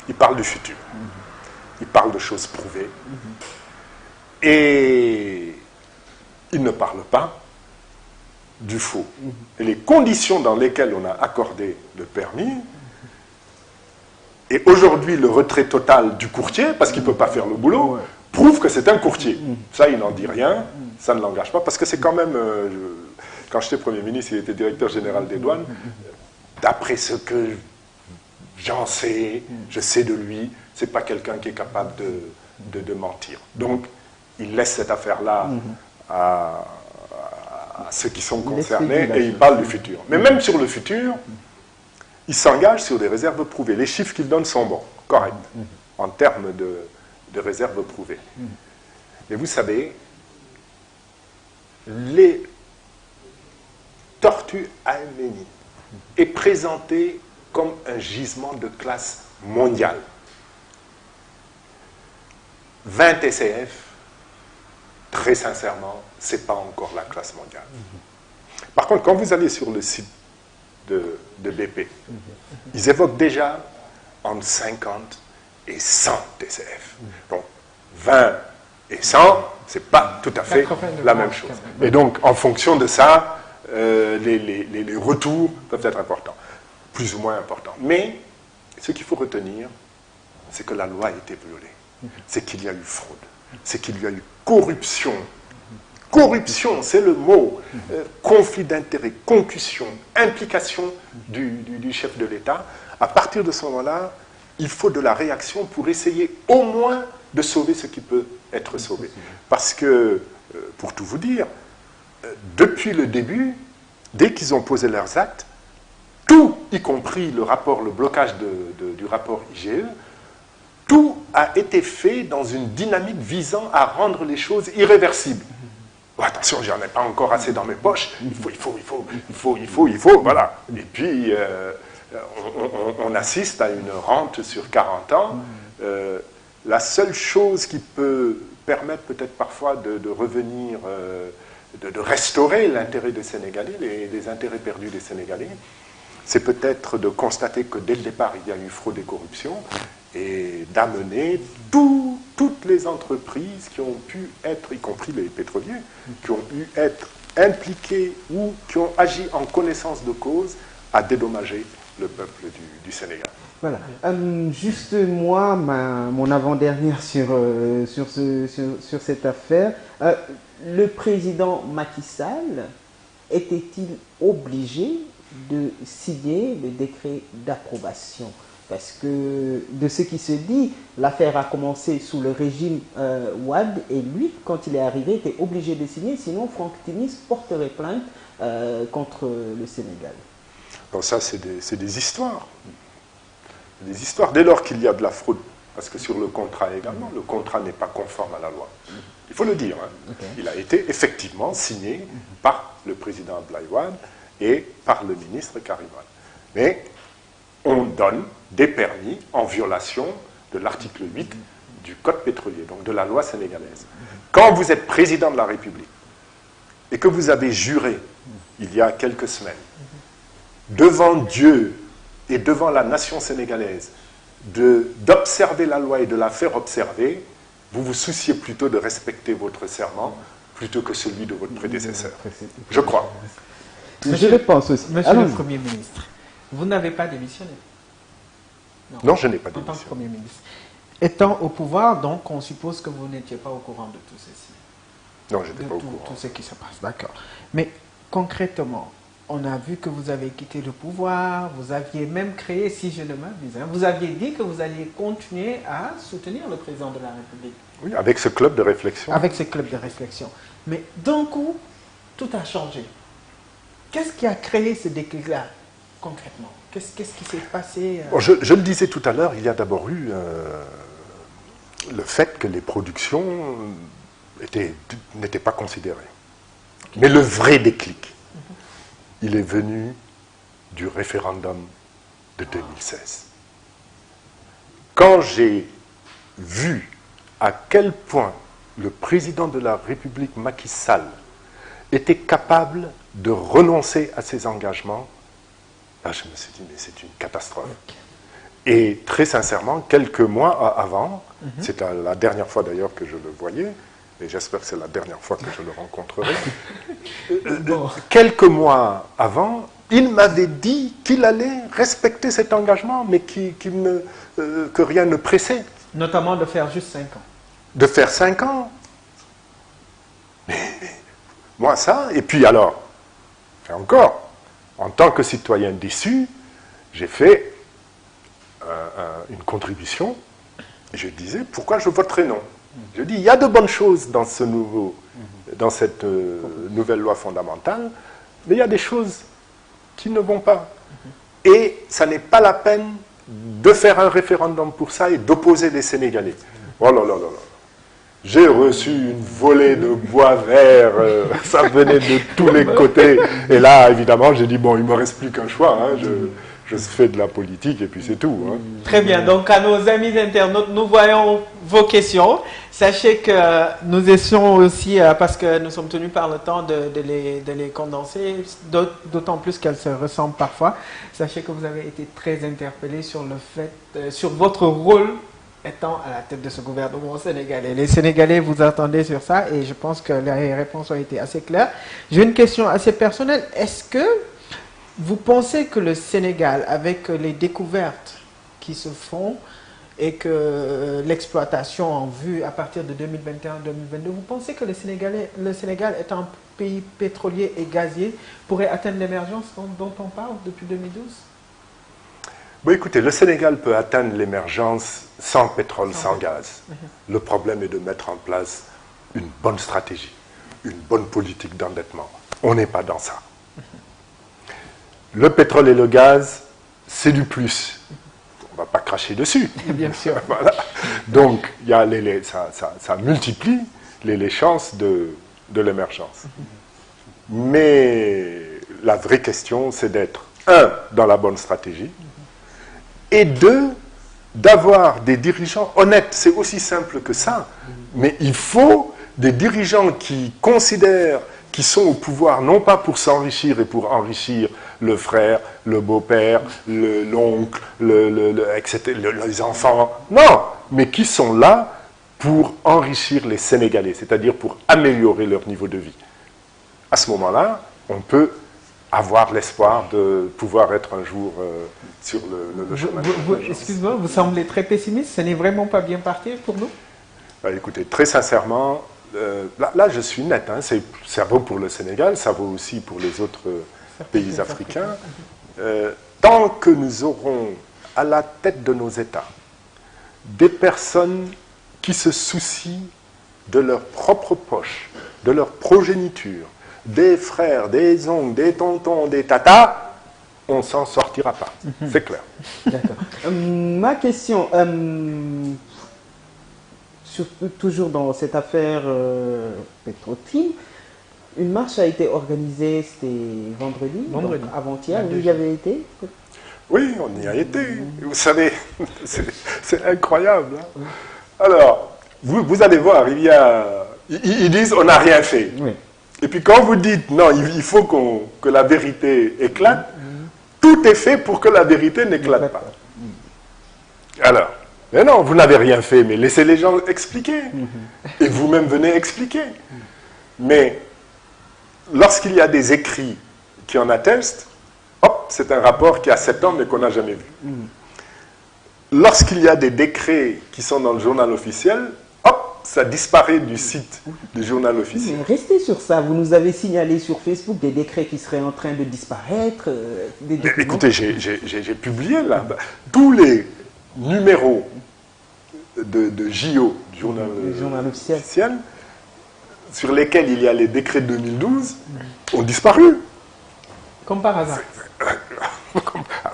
Speaker 3: Il parle du futur. Il parle de choses prouvées. Et il ne parle pas du faux. Et les conditions dans lesquelles on a accordé le permis, et aujourd'hui le retrait total du courtier, parce qu'il ne peut pas faire le boulot, prouve que c'est un courtier. Ça, il n'en dit rien, ça ne l'engage pas, parce que c'est quand même... quand j'étais Premier ministre, il était directeur général des douanes. D'après ce que j'en sais, je sais de lui, c'est pas quelqu'un qui est capable de mentir. Donc, il laisse cette affaire-là à ceux qui sont concernés et il parle du futur. Mais même sur le futur, il s'engage sur des réserves prouvées. Les chiffres qu'il donne sont bons, corrects, en termes de réserves prouvées. Mais vous savez, les tortues aménides est présenté comme un gisement de classe mondiale. 20 TCF, très sincèrement, ce n'est pas encore la classe mondiale. Par contre, quand vous allez sur le site de BP, ils évoquent déjà entre 50 et 100 TCF. Donc, 20 et 100, ce n'est pas tout à fait la même chose. Et donc, en fonction de ça, les retours peuvent être importants, plus ou moins importants. Mais ce qu'il faut retenir, c'est que la loi a été violée. C'est qu'il y a eu fraude. C'est qu'il y a eu corruption. Corruption, c'est le mot. Conflit d'intérêts, concussion, implication du chef de l'État. À partir de ce moment-là, il faut de la réaction pour essayer au moins de sauver ce qui peut être sauvé. Parce que, pour tout vous dire, depuis le début, dès qu'ils ont posé leurs actes, tout, y compris le blocage du rapport IGE, tout a été fait dans une dynamique visant à rendre les choses irréversibles. Oh, attention, j'en ai pas encore assez dans mes poches, il faut, voilà. Et puis, on assiste à une rente sur 40 ans. La seule chose qui peut permettre peut-être parfois de revenir, de restaurer l'intérêt des Sénégalais, les intérêts perdus des Sénégalais, c'est peut-être de constater que dès le départ, il y a eu fraude et corruption, et d'amener toutes les entreprises qui ont pu être, y compris les pétroliers, qui ont pu être impliqués ou qui ont agi en connaissance de cause à dédommager le peuple du Sénégal.
Speaker 1: Voilà. Juste moi, mon avant-dernière sur cette affaire. Le président Macky Sall était-il obligé de signer le décret d'approbation? Parce que de ce qui se dit, l'affaire a commencé sous le régime Wade et lui, quand il est arrivé, était obligé de signer, sinon Franck Timis porterait plainte contre le Sénégal.
Speaker 3: Bon, ça, c'est des histoires. Des histoires. Dès lors qu'il y a de la fraude, parce que sur le contrat également, le contrat n'est pas conforme à la loi. Il faut le dire. Hein. Okay. Il a été effectivement signé par le président Abdoulaye Wade et par le ministre Karim Wade. Mais on donne des permis en violation de l'article 8 du Code pétrolier, donc de la loi sénégalaise. Quand vous êtes président de la République et que vous avez juré, il y a quelques semaines, devant Dieu et devant la nation sénégalaise, d'observer la loi et de la faire observer, vous vous souciez plutôt de respecter votre serment plutôt que celui de votre prédécesseur. Je crois.
Speaker 1: Je le pense aussi.
Speaker 2: Monsieur le Premier ministre, vous n'avez pas démissionné?
Speaker 3: Non, je n'ai pas démissionné.
Speaker 2: En tant que Premier ministre. Étant au pouvoir, donc, on suppose que vous n'étiez pas au courant de tout ceci.
Speaker 3: Non, je n'étais pas au courant.
Speaker 2: Tout ce qui se passe, d'accord. Mais concrètement, on a vu que vous avez quitté le pouvoir, vous aviez même créé, si je ne m'abuse, vous aviez dit que vous alliez continuer à soutenir le président de la République.
Speaker 3: Oui, avec ce club de réflexion.
Speaker 2: Avec ce club de réflexion. Mais d'un coup, tout a changé.
Speaker 1: Qu'est-ce qui a créé ce déclic-là, concrètement? Qu'est-ce qui s'est passé
Speaker 3: Bon, je le disais tout à l'heure, il y a d'abord eu le fait que les productions n'étaient pas considérées. Mais le vrai déclic, il est venu du référendum de 2016. Quand j'ai vu à quel point le président de la République, Macky Sall, était capable de renoncer à ses engagements, là, je me suis dit, mais c'est une catastrophe. Et très sincèrement, quelques mois avant, c'est la dernière fois d'ailleurs que je le voyais, et j'espère que c'est la dernière fois que je le rencontrerai, quelques mois avant, il m'avait dit qu'il allait respecter cet engagement, mais que rien ne pressait.
Speaker 1: Notamment de faire juste 5 ans.
Speaker 3: De faire 5 ans. Mais moi ça, et puis alors, encore, en tant que citoyen déçu, j'ai fait une contribution, et je disais, pourquoi je voterai non? Je dis, il y a de bonnes choses dans cette nouvelle loi fondamentale, mais il y a des choses qui ne vont pas. Et ça n'est pas la peine de faire un référendum pour ça et d'opposer les Sénégalais. Oh là là là là. J'ai reçu une volée de bois vert, ça venait de tous les côtés. Et là, évidemment, j'ai dit, bon, il ne me reste plus qu'un choix, hein, je fais de la politique et puis c'est tout. Hein.
Speaker 1: Très bien, donc à nos amis internautes, nous voyons vos questions. Sachez que nous essayons aussi, parce que nous sommes tenus par le temps, de les condenser, d'autant plus qu'elles se ressemblent parfois. Sachez que vous avez été très interpellés sur le fait, sur votre rôle étant à la tête de ce gouvernement sénégalais. Les Sénégalais vous attendez sur ça et je pense que les réponses ont été assez claires. J'ai une question assez personnelle. Est-ce que vous pensez que le Sénégal, avec les découvertes qui se font et que l'exploitation en vue à partir de 2021-2022, vous pensez que le Sénégal est un pays pétrolier et gazier pourrait atteindre l'émergence dont on parle depuis 2012 ?
Speaker 3: Bon, écoutez, le Sénégal peut atteindre l'émergence sans pétrole, sans gaz. Le problème est de mettre en place une bonne stratégie, une bonne politique d'endettement. On n'est pas dans ça. Le pétrole et le gaz, c'est du plus. On ne va pas cracher dessus.
Speaker 1: Bien sûr.
Speaker 3: Voilà. Donc, il y a ça multiplie les chances de l'émergence. Mais la vraie question, c'est d'être, dans la bonne stratégie, et d'avoir des dirigeants honnêtes. C'est aussi simple que ça. Mais il faut des dirigeants qui considèrent qu'ils sont au pouvoir, non pas pour s'enrichir et pour enrichir le frère, le beau-père, l'oncle, etc., les enfants. Non, mais qui sont là pour enrichir les Sénégalais, c'est-à-dire pour améliorer leur niveau de vie. À ce moment-là, on peut avoir l'espoir de pouvoir être un jour sur le chemin.
Speaker 1: Excuse-moi, vous semblez très pessimiste. Ce n'est vraiment pas bien parti pour nous?
Speaker 3: Écoutez, très sincèrement, là je suis net. Hein, ça vaut pour le Sénégal, ça vaut aussi pour les autres pays africains. Tant que nous aurons à la tête de nos États des personnes qui se soucient de leur propre poche, de leur progéniture, des frères, des oncles, des tontons, des tatas, on ne s'en sortira pas. C'est clair.
Speaker 2: D'accord. Ma question, toujours dans cette affaire Petro-Tim, une marche a été organisée, c'était vendredi. Avant-hier, vous y avez été?
Speaker 3: Oui, on y a été. Vous savez, c'est incroyable. Hein. Alors, vous allez voir, ils disent on n'a rien fait. Oui. Et puis quand vous dites, non, il faut que la vérité éclate, tout est fait pour que la vérité n'éclate pas. Alors, mais non, vous n'avez rien fait, mais laissez les gens expliquer. Et vous-même venez expliquer. Mais lorsqu'il y a des écrits qui en attestent, hop, c'est un rapport qui a 7 ans mais qu'on n'a jamais vu. Lorsqu'il y a des décrets qui sont dans le journal officiel, hop, ça disparaît du site du journal officiel.
Speaker 2: Mais restez sur ça. Vous nous avez signalé sur Facebook des décrets qui seraient en train de disparaître.
Speaker 3: Écoutez, j'ai publié là tous les numéros de JO, du journal officiel, sur lesquels il y a les décrets de 2012, ont disparu.
Speaker 1: Comme par hasard.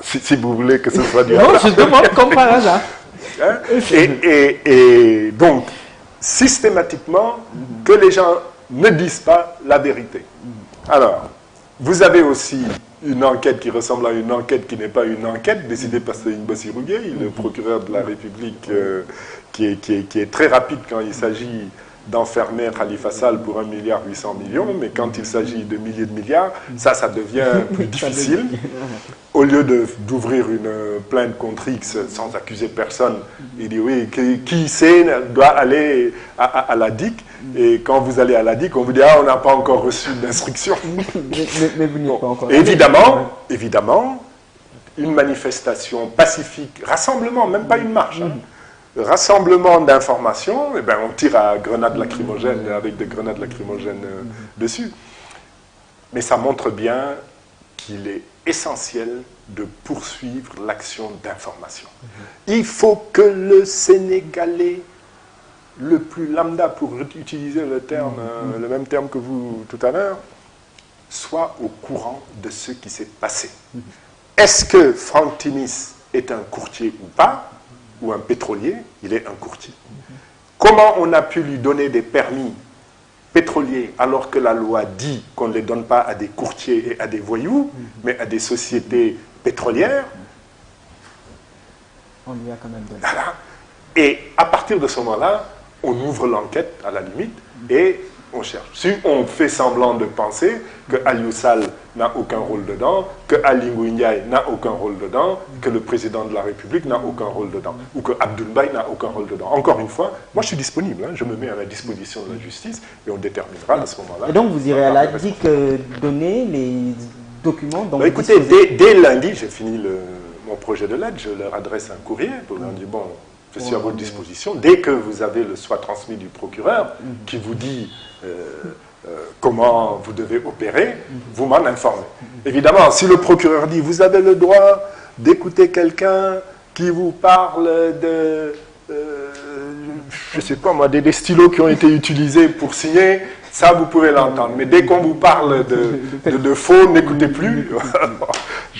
Speaker 3: Si vous voulez que ce soit du
Speaker 1: Non,
Speaker 3: hasard.
Speaker 1: je demande comme par hasard.
Speaker 3: Hein? Et donc, systématiquement, que les gens ne disent pas la vérité. Alors, vous avez aussi une enquête qui ressemble à une enquête qui n'est pas une enquête, décidée par Céline Bossirouguet, le procureur de la République, qui est très rapide quand il s'agit d'enfermer Khalifa Sall pour 1,8 milliard, mais quand il s'agit de milliers de milliards, ça devient plus difficile. Au lieu d'ouvrir une plainte contre X sans accuser personne, il dit oui, qui sait doit aller à la DIC, et quand vous allez à la DIC, on vous dit ah, on n'a pas encore reçu d'instruction.
Speaker 1: Mais vous n'y êtes pas encore.
Speaker 3: Évidemment, une manifestation pacifique, rassemblement, même pas une marche, rassemblement d'informations, eh ben, on tire à grenades lacrymogènes avec des grenades lacrymogènes dessus. Mais ça montre bien qu'il est essentiel de poursuivre l'action d'information. Il faut que le Sénégalais, le plus lambda, pour utiliser le même terme que vous tout à l'heure, soit au courant de ce qui s'est passé. Est-ce que Franck Timis est un courtier ou pas, ou un pétrolier? Il est un courtier. Comment on a pu lui donner des permis pétroliers alors que la loi dit qu'on ne les donne pas à des courtiers et à des voyous, mais à des sociétés pétrolières?
Speaker 1: On lui a quand même donné.
Speaker 3: Voilà. Et à partir de ce moment-là, on ouvre l'enquête à la limite et on cherche. Si on fait semblant de penser que Aliou Sall n'a aucun rôle dedans, que Ali Ngouille Ndiaye n'a aucun rôle dedans, que le président de la République n'a aucun rôle dedans, ou que Abdoul Mbaye n'a aucun rôle dedans. Encore une fois, moi je suis disponible, je me mets à la disposition de la justice et on déterminera à ce moment-là.
Speaker 1: Et donc vous irez à la DIC donner les documents dont
Speaker 3: écoutez, dès lundi, j'ai fini mon projet de lettre, je leur adresse un courrier pour leur dire bon, je suis à votre disposition. Dès que vous avez le soit transmis du procureur qui vous dit comment vous devez opérer, vous m'en informez. Évidemment, si le procureur dit vous avez le droit d'écouter quelqu'un qui vous parle de, je ne sais pas moi, des stylos qui ont été utilisés pour signer, ça vous pouvez l'entendre. Mais dès qu'on vous parle de faux, n'écoutez plus.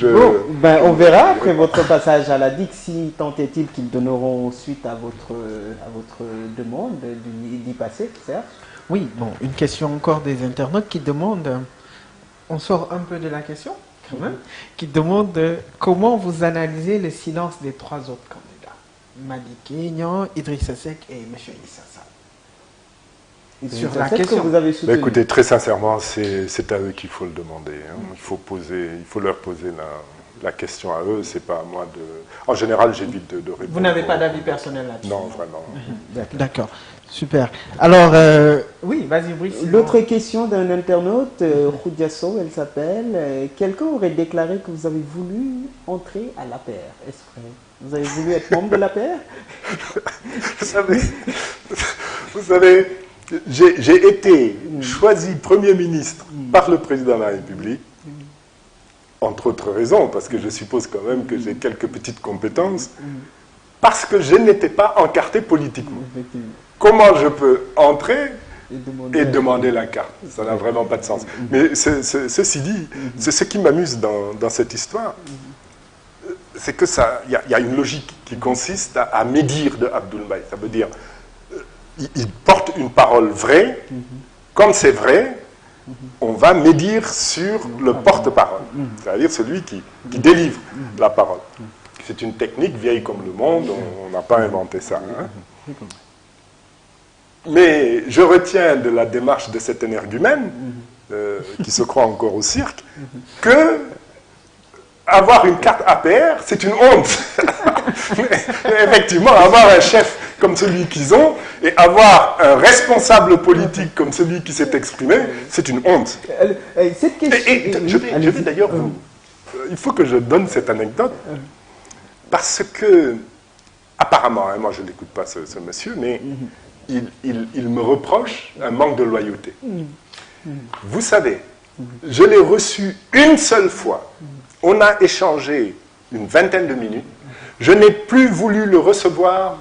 Speaker 1: Bon, ben, on verra après votre passage à la DIC si tant est-il qu'ils donneront suite à votre demande d'y passer, certes. Oui, bon, une question encore des internautes qui demandent, on sort un peu de la question quand même, qui demandent comment vous analysez le silence des trois autres candidats, Madické Niang, Idrissa Seck et M. Issa Sall. Sur la question que vous avez soutenue.
Speaker 3: Écoutez, très sincèrement, c'est à eux qu'il faut le demander. Il faut leur poser la question à eux, c'est pas à moi de... En général, j'évite de répondre.
Speaker 1: Vous n'avez pas d'avis personnel là-dessus?
Speaker 3: Non, vraiment.
Speaker 1: D'accord. Super. Alors, oui, vas-y, Brice. L'autre question d'un internaute, Khoudia Sow, elle s'appelle. Quelqu'un aurait déclaré que vous avez voulu entrer à l'APR. Est-ce vrai? Vous avez voulu être membre de l'APR?
Speaker 3: Vous savez, j'ai été choisi Premier ministre par le président de la République, entre autres raisons, parce que je suppose quand même que j'ai quelques petites compétences, parce que je n'étais pas encarté politiquement. Comment je peux entrer et demander la carte? Ça n'a vraiment pas de sens. Mais ceci dit, c'est ce qui m'amuse dans cette histoire, c'est que il y a une logique qui consiste à médire de Abdoul Mbaye. Ça veut dire, il porte une parole vraie, comme c'est vrai, on va médire sur le porte-parole, c'est-à-dire celui qui délivre la parole. C'est une technique vieille comme le monde, on n'a pas inventé ça. Mais je retiens de la démarche de cet énergumène, qui se croit encore au cirque, que avoir une carte APR, c'est une honte. Mais effectivement, avoir un chef comme celui qu'ils ont et avoir un responsable politique comme celui qui s'est exprimé, c'est une honte.
Speaker 1: Cette question...
Speaker 3: je vais d'ailleurs il faut que je donne cette anecdote parce que, apparemment, moi je n'écoute pas ce monsieur, mais il me reproche un manque de loyauté. Vous savez, je l'ai reçu une seule fois. On a échangé une vingtaine de minutes. Je n'ai plus voulu le recevoir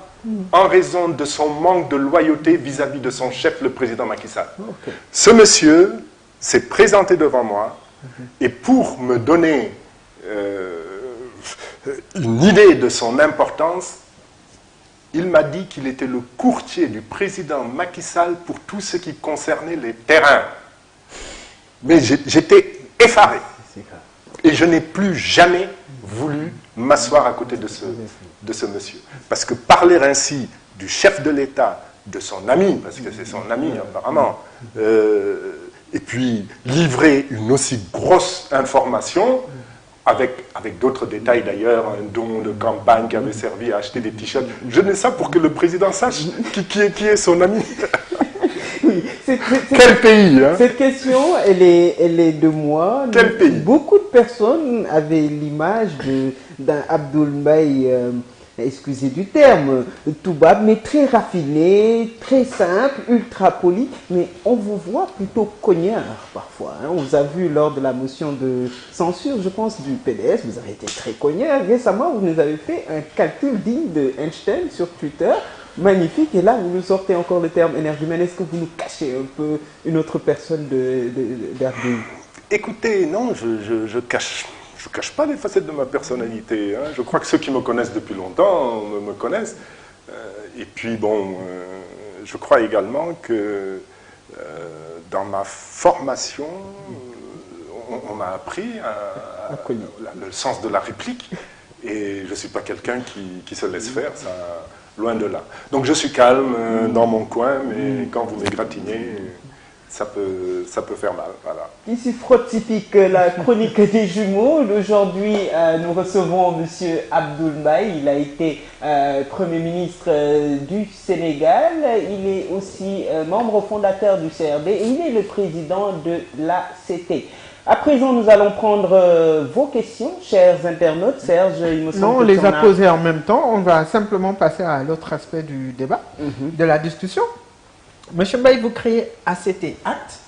Speaker 3: en raison de son manque de loyauté vis-à-vis de son chef, le président Macky Sall. Ce monsieur s'est présenté devant moi Et pour me donner une idée de son importance, il m'a dit qu'il était le courtier du président Macky Sall pour tout ce qui concernait les terrains. Mais j'étais effaré. Et je n'ai plus jamais voulu m'asseoir à côté de ce monsieur. Parce que parler ainsi du chef de l'État, de son ami, parce que c'est son ami apparemment, et puis livrer une aussi grosse information, avec d'autres détails d'ailleurs, un don de campagne qui avait servi à acheter des t-shirts. Je dis ça pour que le président sache qui est son ami.
Speaker 1: Oui,
Speaker 3: quel pays, hein?
Speaker 1: Cette question, elle est de moi.
Speaker 3: Quel pays?
Speaker 1: Beaucoup de personnes avaient l'image d'un Abdoul Mbaye, excusez du terme, toubab, mais très raffiné, très simple, ultra poli. Mais on vous voit plutôt cognard parfois. Hein. On vous a vu lors de la motion de censure, je pense, du PDS. Vous avez été très cognard. Récemment, vous nous avez fait un calcul digne de Einstein sur Twitter. Magnifique, et là vous nous sortez encore le terme énergumène. Est-ce que vous nous cachez un peu une autre personne d'Abdoul?
Speaker 3: Écoutez, non, je cache pas les facettes de ma personnalité. Hein. Je crois que ceux qui me connaissent depuis longtemps me connaissent. Et puis bon, je crois également que dans ma formation, on m'a appris le sens de la réplique. Et je ne suis pas quelqu'un qui se laisse faire, ça, loin de là. Donc je suis calme dans mon coin, mais quand vous m'égratignez, ça peut faire mal. Voilà.
Speaker 1: Ici, Fraude typique, la chronique des jumeaux. Aujourd'hui, nous recevons M. Abdoul Mbaye. Il a été Premier ministre du Sénégal. Il est aussi membre fondateur du CRD et il est le président de l'ACT. À présent, nous allons prendre vos questions, chers internautes. Serge, il me semble
Speaker 4: non, on les a posées en même temps. On va simplement passer à l'autre aspect du débat, de la discussion. Monsieur Mbaye, vous créez ACT. Acte,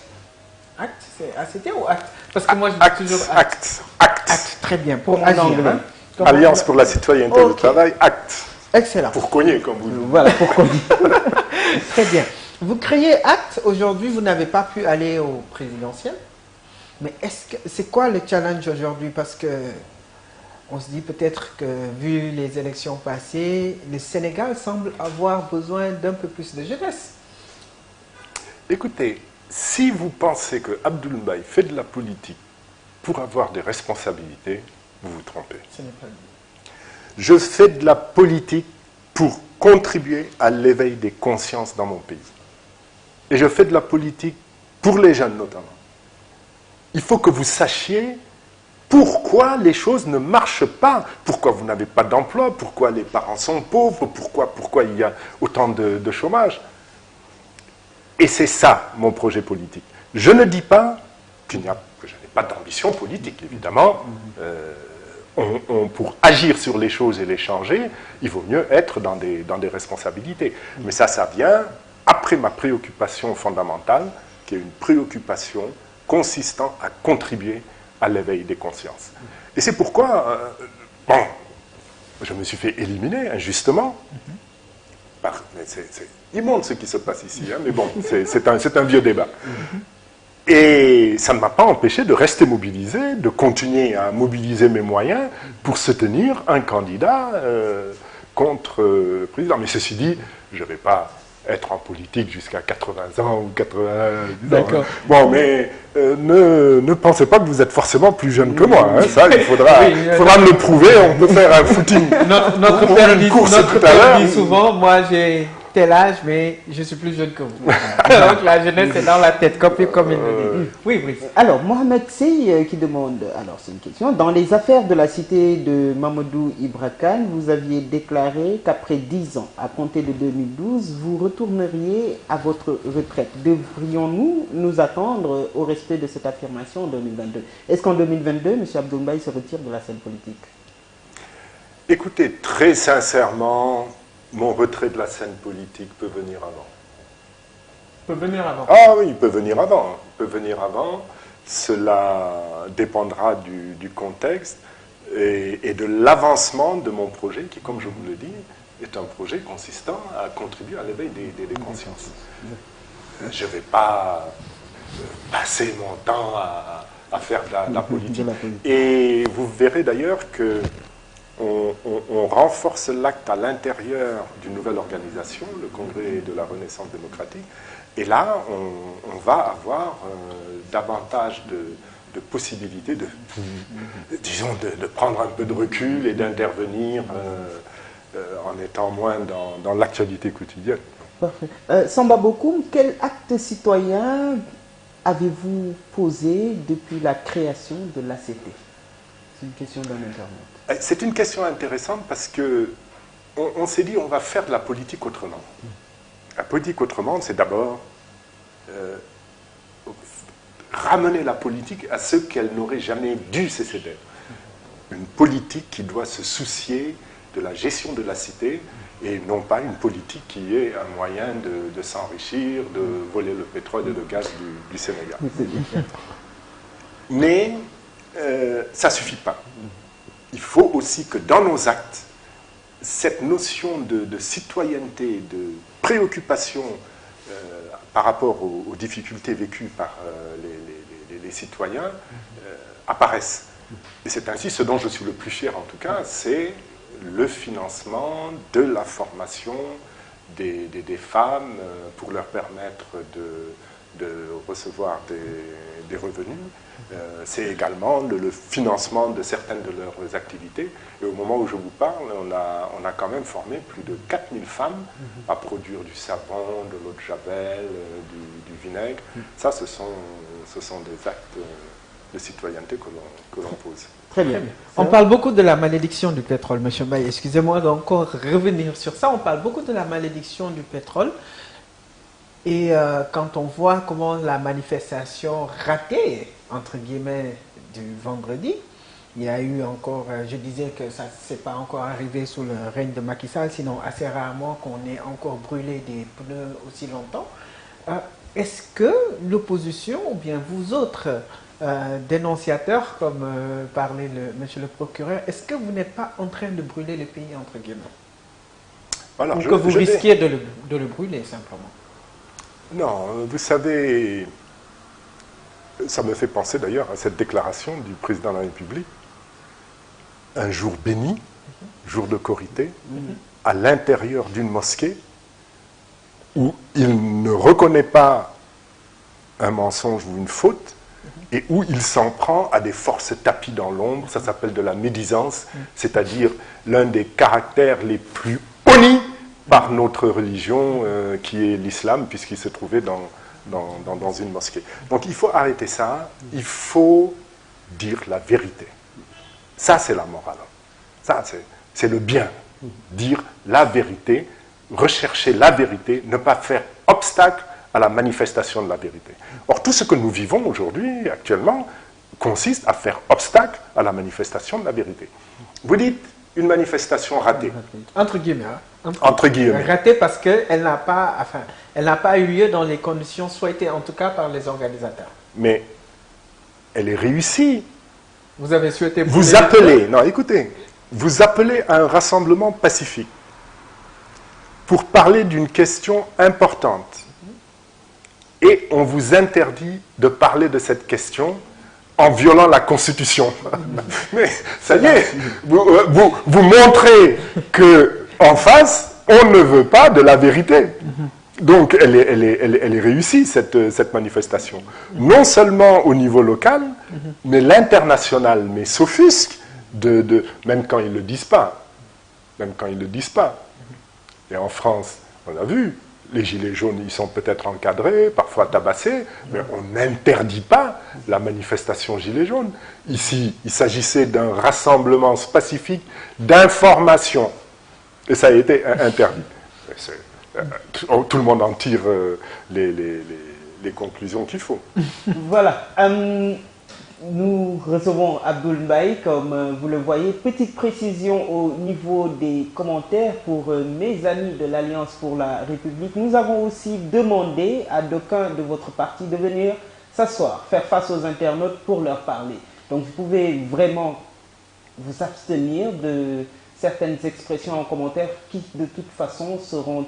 Speaker 4: c'est ACT ou acte? Parce que moi, je dis toujours acte.
Speaker 3: Acte.
Speaker 4: Très bien, pour agir. Hein.
Speaker 3: Alliance pour la citoyenneté et le travail, acte.
Speaker 4: Excellent.
Speaker 3: Pour cogner, comme vous dites.
Speaker 4: Voilà, pour cogner. Très bien. Vous créez acte. Aujourd'hui, vous n'avez pas pu aller au présidentiel. Mais c'est quoi le challenge aujourd'hui? Parce que on se dit peut-être que, vu les élections passées, le Sénégal semble avoir besoin d'un peu plus de jeunesse.
Speaker 3: Écoutez, si vous pensez que Abdoul Mbaye fait de la politique pour avoir des responsabilités, vous vous trompez.
Speaker 4: Ce n'est pas lui.
Speaker 3: Je fais de la politique pour contribuer à l'éveil des consciences dans mon pays. Et je fais de la politique pour les jeunes notamment. Il faut que vous sachiez pourquoi les choses ne marchent pas, pourquoi vous n'avez pas d'emploi, pourquoi les parents sont pauvres, pourquoi il y a autant de chômage. Et c'est ça, mon projet politique. Je ne dis pas que je n'ai pas d'ambition politique, évidemment. Pour agir sur les choses et les changer, il vaut mieux être dans des responsabilités. Mais ça vient après ma préoccupation fondamentale, qui est une préoccupation consistant à contribuer à l'éveil des consciences. Et c'est pourquoi, je me suis fait éliminer injustement. C'est immonde ce qui se passe ici, hein, mais bon, c'est un vieux débat. Et ça ne m'a pas empêché de rester mobilisé, de continuer à mobiliser mes moyens pour soutenir un candidat contre le président. Mais ceci dit, je ne vais pas être en politique jusqu'à 80 ans ou 80 ans.
Speaker 4: D'accord.
Speaker 3: Bon, mais ne pensez pas que vous êtes forcément plus jeune que moi. Hein. Ça, il faudra me le prouver. On peut faire un footing.
Speaker 4: Notre père dit souvent, moi j'ai tel âge, mais je suis plus jeune que vous. Donc la jeunesse est dans la tête, comme il le dit. Oui, oui.
Speaker 1: Alors, Mohamed Sey qui demande, alors c'est une question, dans les affaires de la cité de Mamadou Ibra Kane, vous aviez déclaré qu'après 10 ans, à compter de 2012, vous retourneriez à votre retraite. Devrions-nous nous attendre au respect de cette affirmation en 2022? Est-ce qu'en 2022, M. Abdoul Mbaye se retire de la scène politique?
Speaker 3: Écoutez, très sincèrement, mon retrait de la scène politique peut venir avant.
Speaker 4: Peut venir avant.
Speaker 3: Ah oui, il peut venir avant. Il peut venir avant. Cela dépendra du contexte et de l'avancement de mon projet qui, comme je vous le dis, est un projet consistant à contribuer à l'éveil des consciences. Je ne vais pas passer mon temps à à faire de la politique. Et vous verrez d'ailleurs que on renforce l'acte à l'intérieur d'une nouvelle organisation, le Congrès de la Renaissance démocratique. Et là, on va avoir davantage de possibilités disons, de prendre un peu de recul et d'intervenir en étant moins dans l'actualité quotidienne.
Speaker 2: Parfait. Samba Bokoum, quel acte citoyen avez-vous posé depuis la création de l'ACT? C'est une question d'un internaute.
Speaker 3: C'est une question intéressante parce que on s'est dit on va faire de la politique autrement. La politique autrement, c'est d'abord ramener la politique à ce qu'elle n'aurait jamais dû cesser d'être. Une politique qui doit se soucier de la gestion de la cité et non pas une politique qui est un moyen de s'enrichir, de voler le pétrole et le gaz du Sénégal. Mais ça ne suffit pas. Il faut aussi que dans nos actes, cette notion de citoyenneté, de préoccupation par rapport aux difficultés vécues par les citoyens apparaissent. Et c'est ainsi ce dont je suis le plus fier en tout cas, c'est le financement de la formation des femmes pour leur permettre de recevoir des revenus. C'est également le financement de certaines de leurs activités. Et au moment où je vous parle, on a quand même formé plus de 4000 femmes à produire du savon, de l'eau de javel, du vinaigre. Ça, ce sont des actes de citoyenneté que l'on pose.
Speaker 2: Très bien.
Speaker 1: On parle beaucoup de la malédiction du pétrole, M. Mbaye. Excusez-moi d'encore revenir sur ça. On parle beaucoup de la malédiction du pétrole. Et quand on voit comment la manifestation ratée, entre guillemets, du vendredi, il y a eu encore, je disais que ça ne s'est pas encore arrivé sous le règne de Macky Sall, sinon assez rarement qu'on ait encore brûlé des pneus aussi longtemps. Est-ce que l'opposition, ou bien vous autres dénonciateurs, comme parlait monsieur le procureur, est-ce que vous n'êtes pas en train de brûler le pays, entre guillemets?
Speaker 3: Alors,
Speaker 1: ou que vous risquiez de le brûler, simplement?
Speaker 3: Non, vous savez, ça me fait penser d'ailleurs à cette déclaration du président de la République. Un jour béni, jour de Korité, à l'intérieur d'une mosquée où il ne reconnaît pas un mensonge ou une faute et où il s'en prend à des forces tapies dans l'ombre. Ça s'appelle de la médisance, c'est-à-dire l'un des caractères les plus honnis par notre religion qui est l'islam, puisqu'il se trouvait dans une mosquée. Donc il faut arrêter ça, il faut dire la vérité. Ça, c'est la morale. Ça, c'est le bien. Dire la vérité, rechercher la vérité, ne pas faire obstacle à la manifestation de la vérité. Or, tout ce que nous vivons aujourd'hui, actuellement, consiste à faire obstacle à la manifestation de la vérité. Vous dites une manifestation ratée.
Speaker 1: Entre guillemets.
Speaker 3: Entre guillemets.
Speaker 1: Ratée parce qu'elle n'a pas eu lieu dans les conditions souhaitées, en tout cas par les organisateurs.
Speaker 3: Mais elle est réussie.
Speaker 1: Vous avez souhaité...
Speaker 3: Vous appelez, non écoutez, vous appelez à un rassemblement pacifique pour parler d'une question importante. Et on vous interdit de parler de cette question en violant la Constitution. Mais ça y est, vous montrez qu'en face, on ne veut pas de la vérité. Donc elle est réussie, cette manifestation. Non seulement au niveau local, mais l'international, mais s'offusque, même quand ils ne le disent pas. Même quand ils ne le disent pas. Et en France, on a vu, les gilets jaunes, ils sont peut-être encadrés, parfois tabassés, mais on n'interdit pas la manifestation gilets jaunes. Ici, il s'agissait d'un rassemblement pacifique d'information. Et ça a été interdit. Tout le monde en tire les conclusions qu'il faut.
Speaker 2: Voilà. Nous recevons Abdoul Mbaye, comme vous le voyez. Petite précision au niveau des commentaires pour mes amis de l'Alliance pour la République. Nous avons aussi demandé à d'aucuns de votre parti de venir s'asseoir, faire face aux internautes pour leur parler. Donc vous pouvez vraiment vous abstenir de certaines expressions en commentaire qui de toute façon seront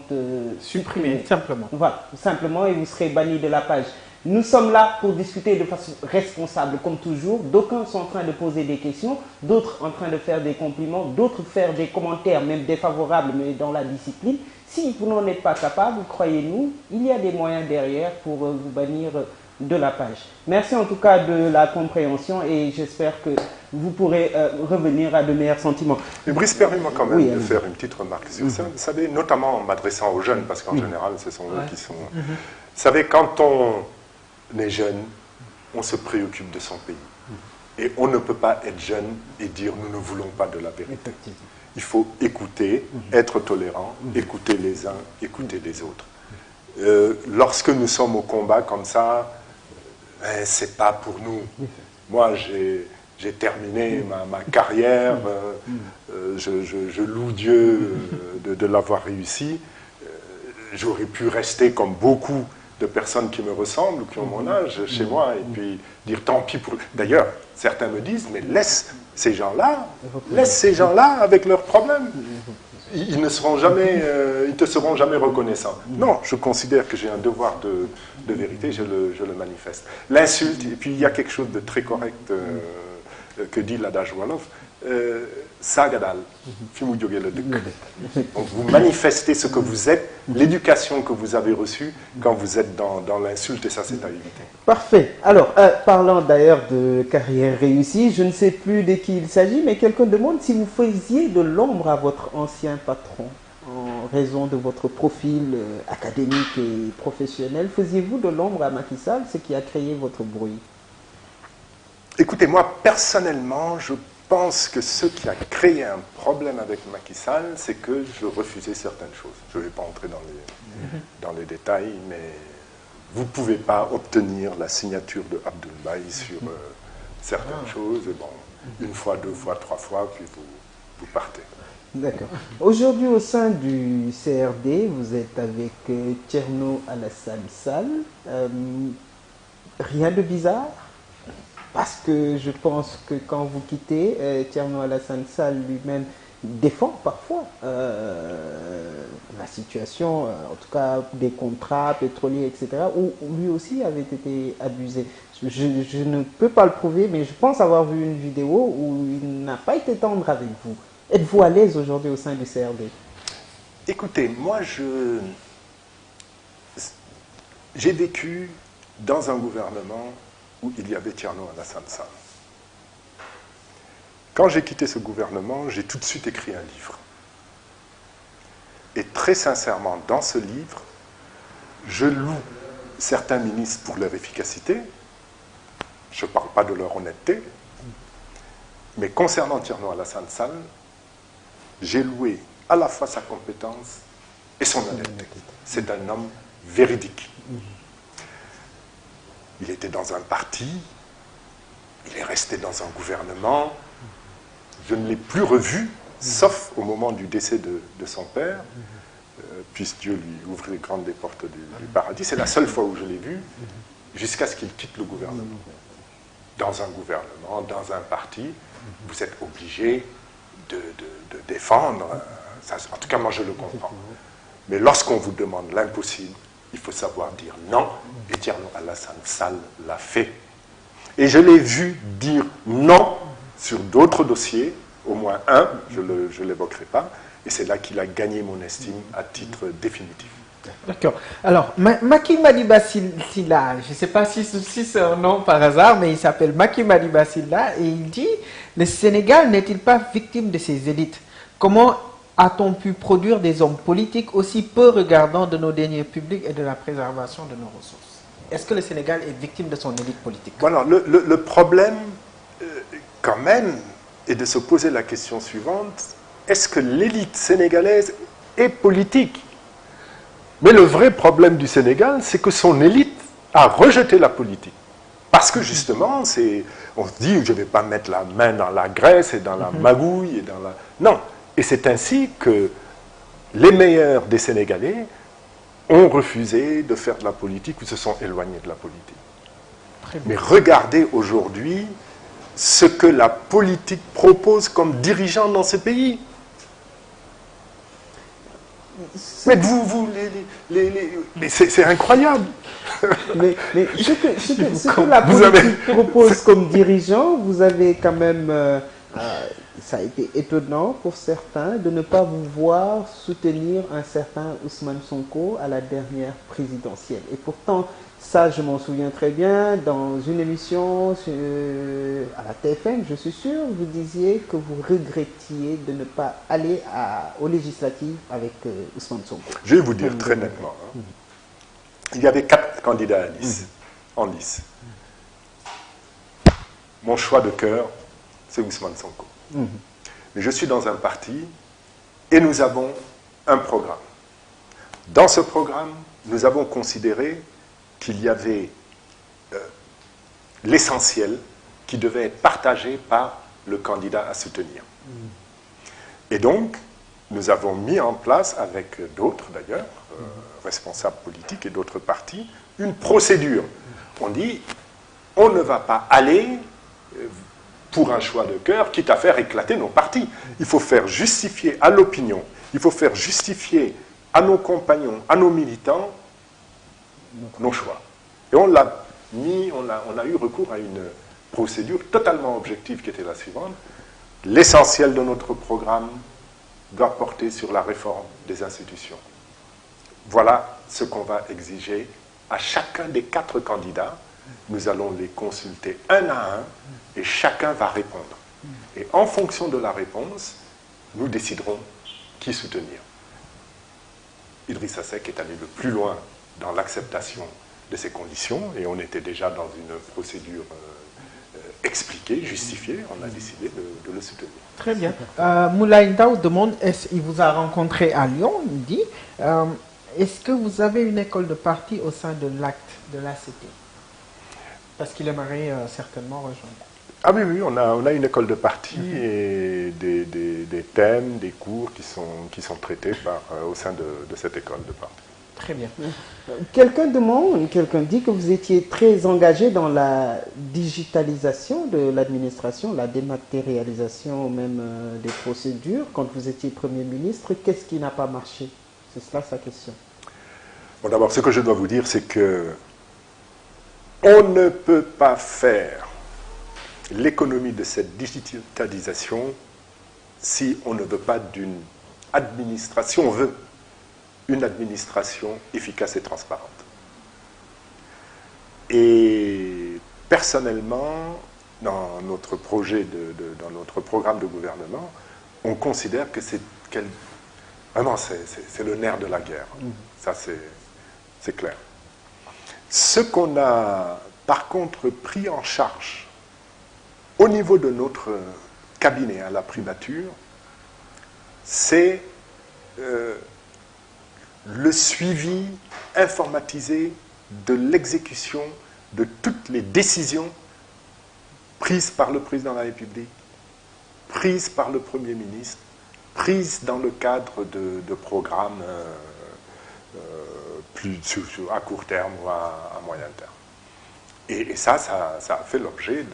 Speaker 1: supprimées, simplement.
Speaker 2: Voilà, simplement, et vous serez banni de la page. Nous sommes là pour discuter de façon responsable, comme toujours. D'aucuns sont en train de poser des questions, d'autres en train de faire des compliments, d'autres faire des commentaires, même défavorables, mais dans la discipline. Si vous n'en êtes pas capable, croyez-nous, il y a des moyens derrière pour vous bannir de la page. Merci en tout cas de la compréhension et j'espère que vous pourrez revenir à de meilleurs sentiments.
Speaker 3: Mais Brice, permets-moi quand même de faire une petite remarque sur ça. Vous savez, notamment en m'adressant aux jeunes, parce qu'en général, ce sont eux qui sont... Vous savez, quand on est jeune, on se préoccupe de son pays. Et on ne peut pas être jeune et dire « nous ne voulons pas de la vérité ». Il faut écouter, être tolérant, écouter les uns, écouter les autres. Lorsque nous sommes au combat comme ça, c'est pas pour nous. Moi, j'ai terminé ma carrière, je loue Dieu de l'avoir réussi. J'aurais pu rester comme beaucoup de personnes qui me ressemblent, qui ont mon âge, chez moi, et puis dire tant pis pour... D'ailleurs, certains me disent, mais laisse ces gens-là avec leurs problèmes. Ils ne seront jamais, ils te seront jamais reconnaissants. Non, je considère que j'ai un devoir de vérité, je le manifeste. L'insulte, et puis il y a quelque chose de très correct que dit l'adage Wolof, Sagadal, donc vous manifestez ce que vous êtes, l'éducation que vous avez reçue quand vous êtes dans l'insulte, et ça c'est à éviter.
Speaker 2: Parfait. Alors, parlant d'ailleurs de carrière réussie, je ne sais plus de qui il s'agit, mais quelqu'un demande si vous faisiez de l'ombre à votre ancien patron, en raison de votre profil académique et professionnel. Faisiez-vous de l'ombre à Macky Sall, ce qui a créé votre bruit?
Speaker 3: Écoutez, moi personnellement, je pense que ce qui a créé un problème avec Macky Sall, c'est que je refusais certaines choses. Je ne vais pas entrer dans les détails, mais vous ne pouvez pas obtenir la signature de Abdoulaye sur certaines choses. Et bon, une fois, deux fois, trois fois, puis vous partez.
Speaker 2: D'accord. Aujourd'hui, au sein du CRD, vous êtes avec Thierno Alassane Sall. Rien de bizarre? Parce que je pense que quand vous quittez, Thierno Alassane Sall lui-même défend parfois la situation, en tout cas des contrats pétroliers, etc., où lui aussi avait été abusé. Je ne peux pas le prouver, mais je pense avoir vu une vidéo où il n'a pas été tendre avec vous. Êtes-vous à l'aise aujourd'hui au sein du CRD?
Speaker 3: Écoutez, moi j'ai vécu dans un gouvernement où il y avait Thierno Alassane Sall. Quand j'ai quitté ce gouvernement, j'ai tout de suite écrit un livre. Et très sincèrement, dans ce livre, je loue certains ministres pour leur efficacité. Je ne parle pas de leur honnêteté. Mais concernant Thierno Alassane Sall, j'ai loué à la fois sa compétence et son honnêteté. C'est un homme véridique. Il était dans un parti, il est resté dans un gouvernement. Je ne l'ai plus revu, sauf au moment du décès de son père, puisse Dieu lui ouvrir les grandes portes du paradis. C'est la seule fois où je l'ai vu, jusqu'à ce qu'il quitte le gouvernement. Dans un gouvernement, dans un parti, vous êtes obligé de défendre. Ça, en tout cas, moi, je le comprends. Mais lorsqu'on vous demande l'impossible, il faut savoir dire non, et Thierno Alassane Sall l'a fait. Et je l'ai vu dire non sur d'autres dossiers, au moins un, je ne l'évoquerai pas, et c'est là qu'il a gagné mon estime à titre définitif.
Speaker 1: D'accord. Alors, Macky Madiba Silla, je ne sais pas si c'est un nom par hasard, mais il s'appelle Macky Madiba Silla, et il dit « Le Sénégal n'est-il pas victime de ses élites? Comment a-t-on pu produire des hommes politiques aussi peu regardants de nos deniers publics et de la préservation de nos ressources ?» Est-ce que le Sénégal est victime de son élite politique?
Speaker 3: Voilà, le problème, quand même, est de se poser la question suivante. Est-ce que l'élite sénégalaise est politique? Mais le vrai problème du Sénégal, c'est que son élite a rejeté la politique. Parce que justement, on se dit, je ne vais pas mettre la main dans la graisse et dans la magouille. Non. Et c'est ainsi que les meilleurs des Sénégalais ont refusé de faire de la politique ou se sont éloignés de la politique. Mais regardez aujourd'hui ce que la politique propose comme dirigeant dans ce pays. Mais c'est incroyable.
Speaker 4: Mais ce que la politique propose comme dirigeant, vous avez quand même, ça a été étonnant pour certains de ne pas vous voir soutenir un certain Ousmane Sonko à la dernière présidentielle. Et pourtant, ça je m'en souviens très bien, dans une émission à la TFM, je suis sûr, vous disiez que vous regrettiez de ne pas aller aux législatives avec Ousmane Sonko.
Speaker 3: Je vais vous dire très nettement. Il y avait 4 candidats à lice, en lice. Mon choix de cœur, c'est Ousmane Sonko. Mais je suis dans un parti et nous avons un programme. Dans ce programme, nous avons considéré qu'il y avait l'essentiel qui devait être partagé par le candidat à soutenir. Et donc, nous avons mis en place, avec d'autres d'ailleurs, responsables politiques et d'autres partis, une procédure. On dit, on ne va pas aller pour un choix de cœur, quitte à faire éclater nos partis. Il faut faire justifier à l'opinion, il faut faire justifier à nos compagnons, à nos militants, nos choix. Et on l'a mis, on a eu recours à une procédure totalement objective qui était la suivante. L'essentiel de notre programme doit porter sur la réforme des institutions. Voilà ce qu'on va exiger à chacun des 4 candidats. Nous allons les consulter un à un et chacun va répondre. Et en fonction de la réponse, nous déciderons qui soutenir. Idrissa Seck est allé le plus loin dans l'acceptation de ces conditions et on était déjà dans une procédure expliquée, justifiée. On a décidé de le soutenir.
Speaker 4: Très bien. Moulay Ndao demande, il vous a rencontré à Lyon, il dit, est-ce que vous avez une école de parti au sein de l'ACT, de l'ACT? Parce qu'il aimerait certainement rejoindre.
Speaker 3: Ah oui, on a une école de parti et des thèmes, des cours qui sont traités au sein de cette école de parti.
Speaker 4: Très bien.
Speaker 5: Quelqu'un dit que vous étiez très engagé dans la digitalisation de l'administration, la dématérialisation même des procédures. Quand vous étiez Premier ministre, qu'est-ce qui n'a pas marché? C'est cela sa question.
Speaker 3: Bon, d'abord, ce que je dois vous dire, c'est que on ne peut pas faire l'économie de cette digitalisation si on ne veut pas d'une administration, on veut une administration efficace et transparente. Et personnellement, dans notre projet, dans notre programme de gouvernement, on considère que vraiment c'est le nerf de la guerre. Ça, c'est clair. Ce qu'on a, par contre, pris en charge au niveau de notre cabinet à la primature, c'est le suivi informatisé de l'exécution de toutes les décisions prises par le président de la République, prises par le Premier ministre, prises dans le cadre de programmes à court terme ou à moyen terme. Et ça a fait l'objet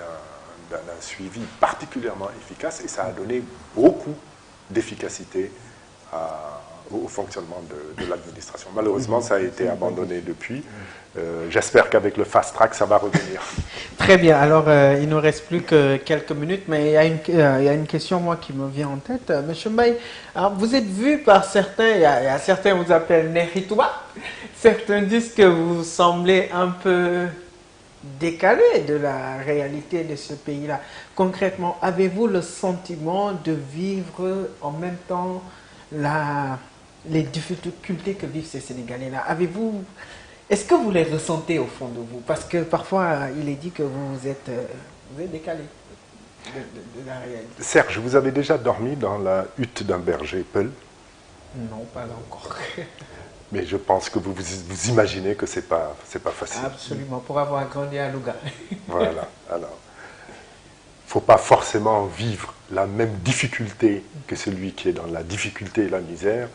Speaker 3: d'un suivi particulièrement efficace et ça a donné beaucoup d'efficacité au fonctionnement de l'administration. Malheureusement, ça a été abandonné depuis. J'espère qu'avec le fast track, ça va revenir.
Speaker 4: Très bien. Alors, il ne nous reste plus que quelques minutes, mais il y a une question, moi, qui me vient en tête. Monsieur Mbaye, vous êtes vu par certains, il y a certains vous appellent Nehitouba, certains disent que vous semblez un peu décalé de la réalité de ce pays-là. Concrètement, avez-vous le sentiment de vivre en même temps les difficultés que vivent ces Sénégalais-là? Est-ce que vous les ressentez au fond de vous? Parce que parfois, il est dit que vous êtes décalé de la réalité.
Speaker 3: Serge, vous avez déjà dormi dans la hutte d'un berger Peul?
Speaker 4: Non, pas encore.
Speaker 3: Mais je pense que vous imaginez que c'est pas facile.
Speaker 4: Absolument, pour avoir grandi à Louga.
Speaker 3: Voilà, alors. Il ne faut pas forcément vivre la même difficulté que celui qui est dans la difficulté et la misère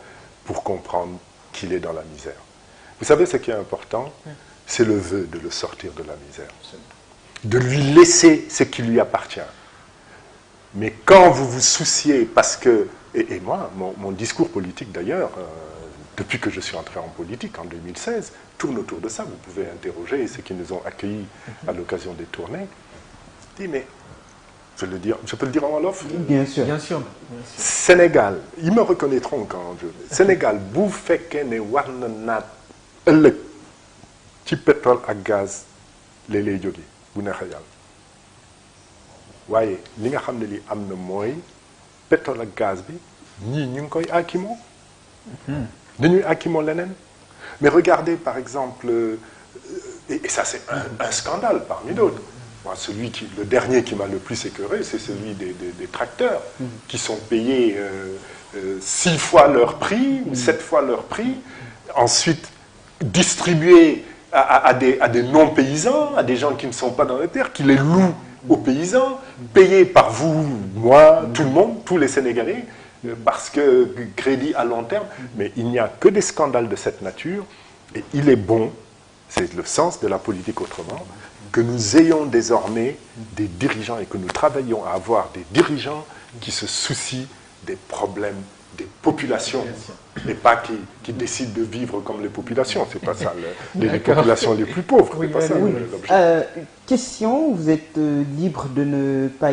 Speaker 3: pour comprendre qu'il est dans la misère. Vous savez, ce qui est important, c'est le vœu de le sortir de la misère. De lui laisser ce qui lui appartient. Mais quand vous vous souciez, parce que... Et moi, mon discours politique d'ailleurs, depuis que je suis entré en politique en 2016, tourne autour de ça. Vous pouvez interroger ceux qui nous ont accueillis à l'occasion des tournées. Je dis, mais, je peux le dire en wolof?
Speaker 5: Bien sûr.
Speaker 1: Bien sûr.
Speaker 3: Sénégal, ils me reconnaîtront quand je... Sénégal, bu fekkee ne war na naat ëllëg ci pétrole ak gaz lay jóge bu neexee yàlla waaye li nga xam ne li am na mooy pétrole ak gaz bi ñii ñu ngi koy akimoo dañuy akimoo leneen mais regardez par exemple et ça c'est un scandale parmi d'autres. Moi, le dernier qui m'a le plus écœuré, c'est celui des tracteurs qui sont payés 6 fois leur prix ou 7 fois leur prix, ensuite distribués à des non-paysans, à des gens qui ne sont pas dans les terres, qui les louent aux paysans, payés par vous, moi, tout le monde, tous les Sénégalais, parce que crédit à long terme. Mais il n'y a que des scandales de cette nature, et il est bon, c'est le sens de la politique autrement, que nous ayons désormais des dirigeants et que nous travaillions à avoir des dirigeants qui se soucient des problèmes des populations et pas qui décident de vivre comme les populations. C'est pas ça, les populations les plus pauvres.
Speaker 1: Oui,
Speaker 3: c'est pas ça
Speaker 1: oui.
Speaker 3: l'objectif.
Speaker 5: Question, vous êtes libre de ne pas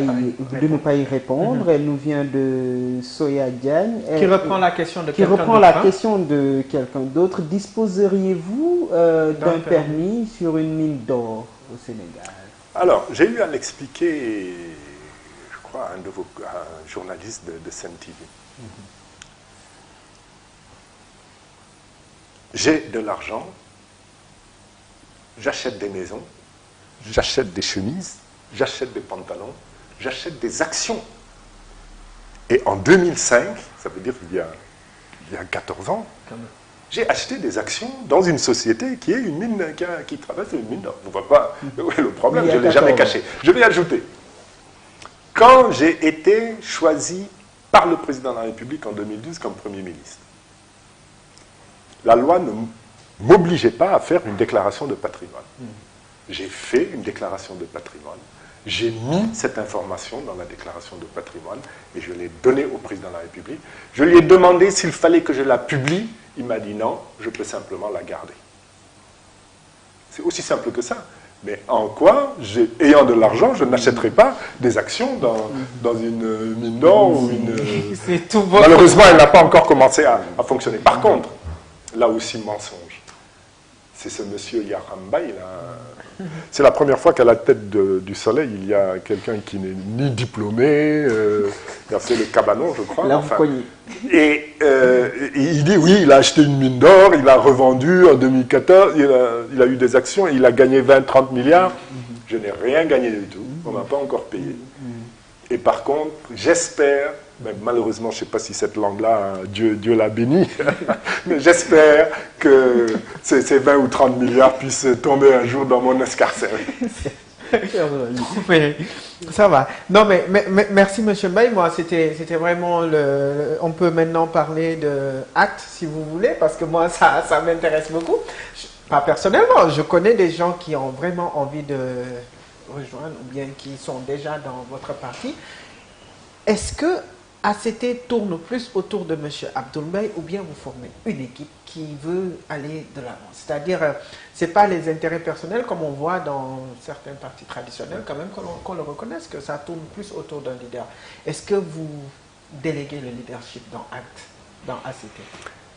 Speaker 5: y répondre. Elle nous vient de Soya Diagne.
Speaker 1: Qui reprend la question de
Speaker 5: qui
Speaker 1: quelqu'un
Speaker 5: reprend la
Speaker 1: d'autre, hein.
Speaker 5: question de quelqu'un d'autre. Disposeriez-vous d'un permis sur une mine d'or au Sénégal?
Speaker 3: Alors, j'ai eu à l'expliquer, je crois, à un journaliste de Sen TV. J'ai de l'argent, j'achète des maisons, j'achète des chemises, j'achète des pantalons, j'achète des actions. Et en 2005, ça veut dire il y a 14 ans, j'ai acheté des actions dans une société qui est une mine, qui traverse une mine d'or. Vous ne voyez pas où est le problème, je ne l'ai jamais caché. Je vais ajouter. Quand j'ai été choisi par le président de la République en 2012 comme Premier ministre, la loi ne m'obligeait pas à faire une déclaration de patrimoine. J'ai fait une déclaration de patrimoine. J'ai mis cette information dans la déclaration de patrimoine et je l'ai donnée au président de la République. Je lui ai demandé s'il fallait que je la publie. Il m'a dit non, je peux simplement la garder. C'est aussi simple que ça. Mais en quoi, ayant de l'argent, je n'achèterai pas des actions dans une mine d'or ou une...
Speaker 1: C'est tout beau.
Speaker 3: Malheureusement, elle n'a pas encore commencé à fonctionner. Par contre, là aussi mensonge. C'est ce monsieur Yaramba, c'est la première fois qu'à la tête du soleil, il y a quelqu'un qui n'est ni diplômé, il a fait le cabanon, je crois.
Speaker 5: Là,
Speaker 3: enfin, et il dit, oui, il a acheté une mine d'or, il a revendu en 2014, il a eu des actions, et il a gagné 20-30 milliards. Je n'ai rien gagné du tout, on ne m'a pas encore payé. Et par contre, j'espère, mais malheureusement, je ne sais pas si cette langue-là, Dieu l'a bénie, mais j'espère que ces 20 ou 30 milliards puissent tomber un jour dans mon escarcelle.
Speaker 1: Mais ça va. Non, mais merci, Monsieur Mbaye. Moi, c'était vraiment on peut maintenant parler de actes, si vous voulez, parce que moi, ça m'intéresse beaucoup. Pas personnellement, je connais des gens qui ont vraiment envie de rejoindre ou bien qui sont déjà dans votre parti. Est-ce que ACT tourne plus autour de M. Abdoul Mbaye ou bien vous formez une équipe qui veut aller de l'avant? C'est-à-dire, ce n'est pas les intérêts personnels comme on voit dans certains partis traditionnels, quand même qu'on le reconnaisse, que ça tourne plus autour d'un leader. Est-ce que vous déléguez le leadership dans ACT?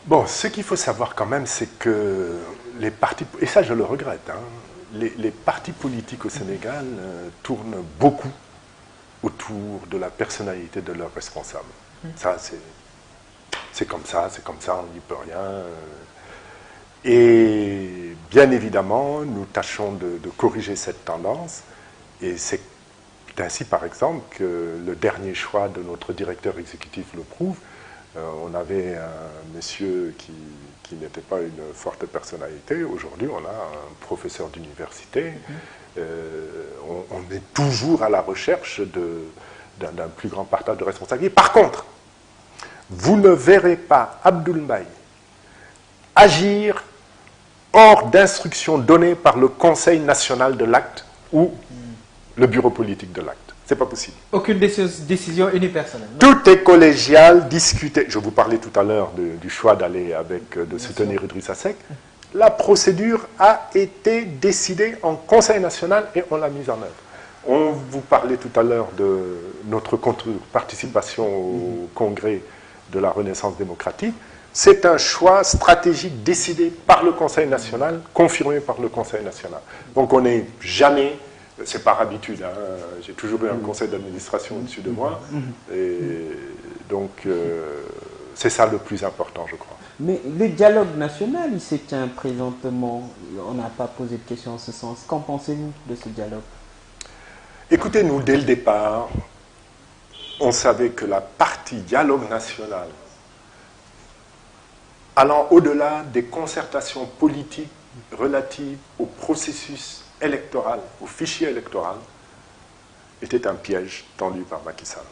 Speaker 3: Bon, ce qu'il faut savoir quand même, c'est que les partis, et ça je le regrette, hein, les partis politiques au Sénégal tournent beaucoup autour de la personnalité de leurs responsables. Ça, c'est comme ça, on n'y peut rien. Et bien évidemment, nous tâchons de corriger cette tendance. Et c'est ainsi, par exemple, que le dernier choix de notre directeur exécutif le prouve. On avait un monsieur qui n'était pas une forte personnalité. Aujourd'hui, on a un professeur d'université. On est toujours à la recherche d'un plus grand partage de responsabilité. Par contre, vous ne verrez pas Abdoul Mbaye agir hors d'instructions données par le Conseil national de l'acte ou le bureau politique de l'acte. C'est pas possible.
Speaker 1: Aucune décision unipersonnelle.
Speaker 3: Tout est collégial, discuté. Je vous parlais tout à l'heure du choix d'aller de soutenir Idrissa Seck. La procédure a été décidée en Conseil national et on l'a mise en œuvre. On vous parlait tout à l'heure de notre participation au congrès de la Renaissance démocratique. C'est un choix stratégique décidé par le Conseil national, confirmé par le Conseil national. Donc on n'est jamais, c'est par habitude, hein, j'ai toujours eu un conseil d'administration au-dessus de moi, et donc c'est ça le plus important, je crois.
Speaker 5: Mais le dialogue national, il se tient présentement, on n'a pas posé de questions en ce sens. Qu'en pensez-vous de ce dialogue?
Speaker 3: Écoutez, nous, dès le départ, on savait que la partie dialogue national, allant au-delà des concertations politiques relatives au processus électoral, au fichier électoral, était un piège tendu par Macky Sall.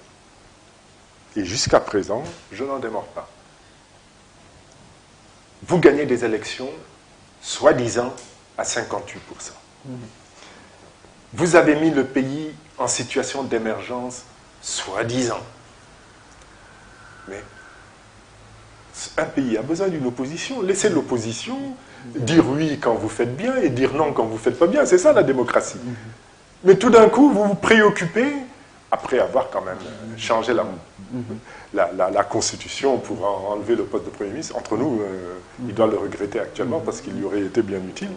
Speaker 3: Et jusqu'à présent, je n'en démords pas. Vous gagnez des élections, soi-disant, à 58%. Vous avez mis le pays en situation d'émergence, soi-disant. Mais un pays a besoin d'une opposition. Laissez l'opposition dire oui quand vous faites bien et dire non quand vous ne faites pas bien. C'est ça la démocratie. Mais tout d'un coup, vous vous préoccupez, après avoir quand même changé la Constitution pour enlever le poste de Premier ministre. Entre nous, il doit le regretter actuellement parce qu'il lui aurait été bien utile.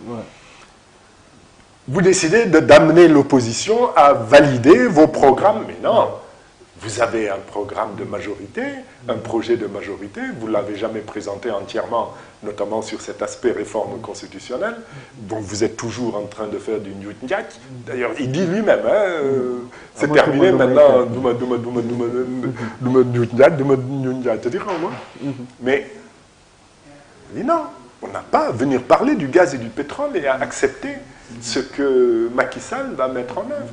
Speaker 3: Vous décidez d'amener l'opposition à valider vos programmes. Mais non, vous avez un programme de majorité, un projet de majorité, vous ne l'avez jamais présenté entièrement, notamment sur cet aspect réforme constitutionnelle, donc vous êtes toujours en train de faire du Newt-Nyak. D'ailleurs, il dit lui-même, c'est terminé maintenant, mais non, on n'a pas à venir parler du gaz et du pétrole et à accepter ce que Macky Sall va mettre en œuvre.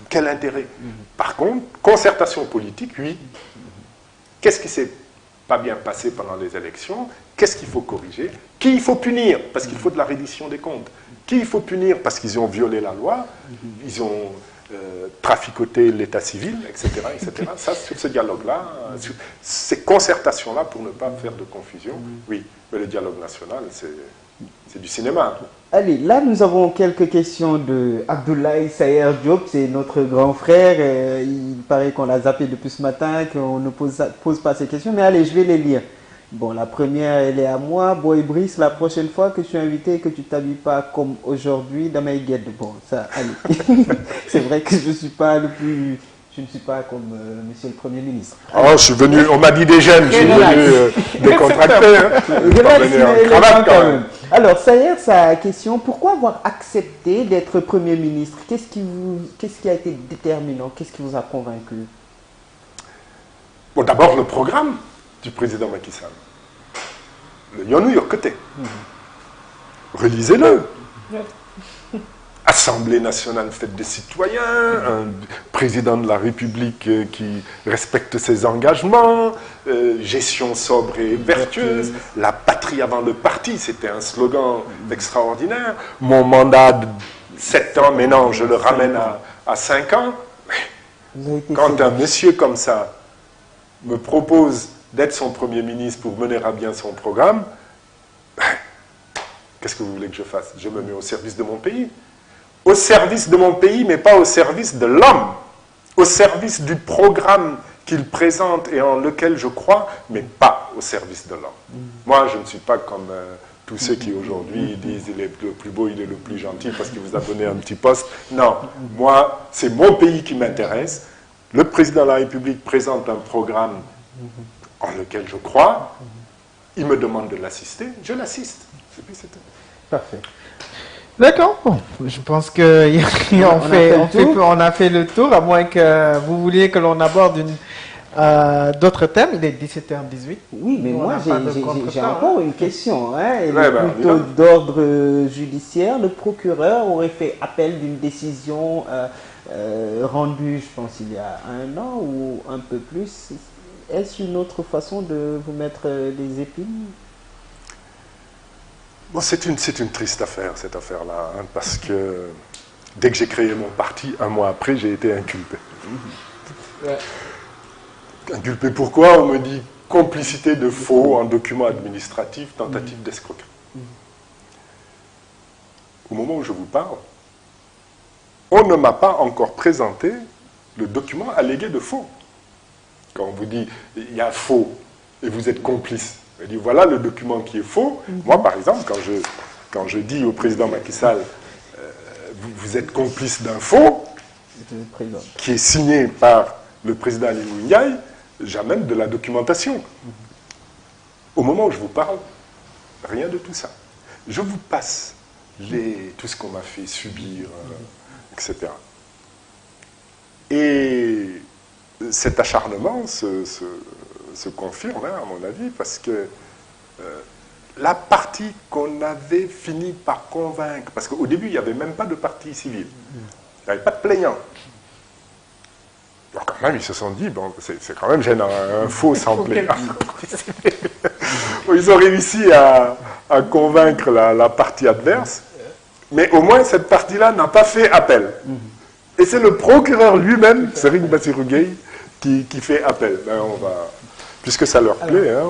Speaker 3: Quel intérêt? Par contre, concertation politique, oui. Qu'est-ce qui ne s'est pas bien passé pendant les élections? Qu'est-ce qu'il faut corriger? Qui il faut punir? Parce qu'il faut de la reddition des comptes. Qui il faut punir? Parce qu'ils ont violé la loi, ils ont traficoté l'état civil, etc., etc. Ça, sur ce dialogue-là, sur ces concertations-là, pour ne pas faire de confusion, oui. Mais le dialogue national, c'est du cinéma.
Speaker 5: Allez, là nous avons quelques questions de Abdoulaye Sayer Diop, c'est notre grand frère. Il paraît qu'on l'a zappé depuis ce matin, qu'on ne pose pas ces questions, mais allez, je vais les lire. Bon, la première, elle est à moi. Boy Brice, la prochaine fois que je suis invité et que tu ne t'habilles pas comme aujourd'hui, Damay Gued. Bon, ça, allez. C'est vrai que je ne suis pas le plus... Je ne suis pas comme monsieur le Premier ministre.
Speaker 3: Oh, je suis venu, on m'a dit des jeunes, je suis venu décontracté.
Speaker 5: Alors, Sayer, sa question, pourquoi avoir accepté d'être Premier ministre? Qu'est-ce qui a été déterminant? Qu'est-ce qui vous a convaincu?
Speaker 3: Bon, d'abord, le programme du président Macky Sall. Le Yonou Yokote. Relisez-le. Assemblée nationale faite des citoyens, un président de la République qui respecte ses engagements, gestion sobre et vertueuse, la patrie avant le parti, c'était un slogan extraordinaire. Mon mandat de 7 ans, mais non, je le ramène à 5 ans. Quand un monsieur comme ça me propose d'être son Premier ministre pour mener à bien son programme, qu'est-ce que vous voulez que je fasse? Je me mets au service de mon pays. Au service de mon pays, mais pas au service de l'homme. Au service du programme qu'il présente et en lequel je crois, mais pas au service de l'homme. Moi, je ne suis pas comme tous ceux qui aujourd'hui disent il est le plus beau, il est le plus gentil parce qu'il vous a donné un petit poste. Non, moi, c'est mon pays qui m'intéresse. Le président de la République présente un programme en lequel je crois. Il me demande de l'assister, je l'assiste.
Speaker 5: Parfait.
Speaker 1: D'accord, bon, je pense qu'on a fait le tour, à moins que vous vouliez que l'on aborde d'autres thèmes. Il est 17h18.
Speaker 5: Oui, mais moi j'ai encore une question. Hein, elle
Speaker 3: ouais,
Speaker 5: est plutôt d'ordre judiciaire. Le procureur aurait fait appel d'une décision rendue, je pense, il y a 1 an ou un peu plus. Est-ce une autre façon de vous mettre des épines?
Speaker 3: Bon, c'est une triste affaire, cette affaire-là, hein, parce que dès que j'ai créé mon parti, 1 mois après, j'ai été inculpé.
Speaker 1: Ouais.
Speaker 3: Inculpé pourquoi? On me dit complicité de faux en document administratif, tentative d'escroquerie. Au moment où je vous parle, on ne m'a pas encore présenté le document allégué de faux. Quand on vous dit il y a faux et vous êtes complice, on dit voilà le document qui est faux. Moi, par exemple, quand je dis au président Macky Sall vous êtes complice d'un faux qui est signé par le président Ali Ndiaye, j'amène de la documentation. Au moment où je vous parle, rien de tout ça. Je vous passe tout ce qu'on m'a fait subir, etc. Et cet acharnement se confirme, hein, à mon avis, parce que la partie qu'on avait fini par convaincre, parce qu'au début, il n'y avait même pas de partie civile, il n'y avait pas de plaignant. Donc quand même, ils se sont dit, bon, c'est quand même gênant, un faux sans plaignant. Ils ont réussi à convaincre la partie adverse, mais au moins cette partie-là n'a pas fait appel. Et c'est le procureur lui-même, Serigne Bassirou Gueye, qui fait appel. Ben, puisque ça leur plaît, hein,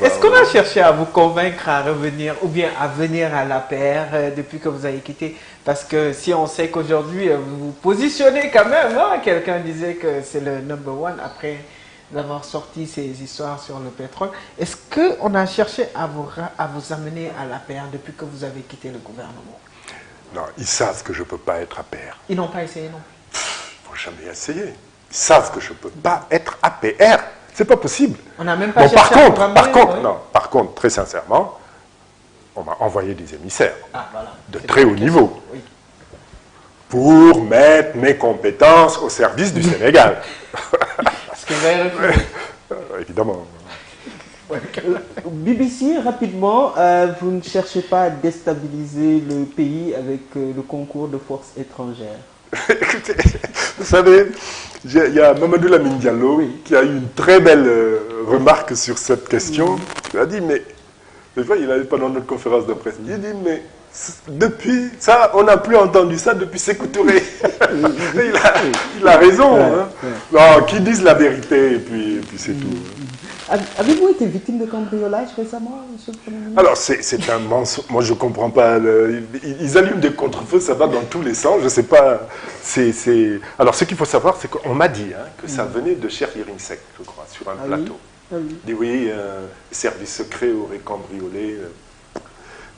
Speaker 1: Est-ce qu'on a cherché à vous convaincre à revenir ou bien à venir à l'APR depuis que vous avez quitté? Parce que si on sait qu'aujourd'hui vous vous positionnez quand même, hein, quelqu'un disait que c'est le number one après d'avoir sorti ces histoires sur le pétrole. Est-ce qu'on a cherché à vous amener à l'APR depuis que vous avez quitté le gouvernement?
Speaker 3: Non, ils savent que je ne peux pas être APR.
Speaker 1: Ils n'ont pas essayé non plus.
Speaker 3: Ils n'ont jamais essayé. Ils savent que je ne peux pas être APR. C'est pas possible.
Speaker 1: On n'a même pas
Speaker 3: bon,
Speaker 1: cherché
Speaker 3: par contre, très sincèrement, on m'a envoyé des émissaires
Speaker 1: voilà.
Speaker 3: de très haut niveau
Speaker 1: oui.
Speaker 3: pour mettre mes compétences au service du Sénégal.
Speaker 1: Parce que vous avez refusé.
Speaker 3: Évidemment.
Speaker 5: BBC, rapidement, vous ne cherchez pas à déstabiliser le pays avec le concours de forces étrangères?
Speaker 3: Écoutez, vous savez, il y a Mamadou Lamine Diallo qui a eu une très belle remarque sur cette question. Il a dit, mais, des fois, il n'allait pas dans notre conférence de presse. Il dit, mais depuis ça, on n'a plus entendu ça depuis Sékou Touré. il a raison. Hein. Non, qu'ils disent la vérité, et puis c'est tout.
Speaker 5: Avez-vous été victime de cambriolage récemment, monsieur le Premier ministre?
Speaker 3: Alors, c'est un mensonge. Moi, je ne comprends pas. Ils allument des contre-feux, ça va dans tous les sens. Je ne sais pas. Alors, ce qu'il faut savoir, c'est qu'on m'a dit que ça venait de Cheikh Yérim Seck, je crois, sur un plateau.
Speaker 5: Oui.
Speaker 3: Il dit, oui, un service secret aurait cambriolé.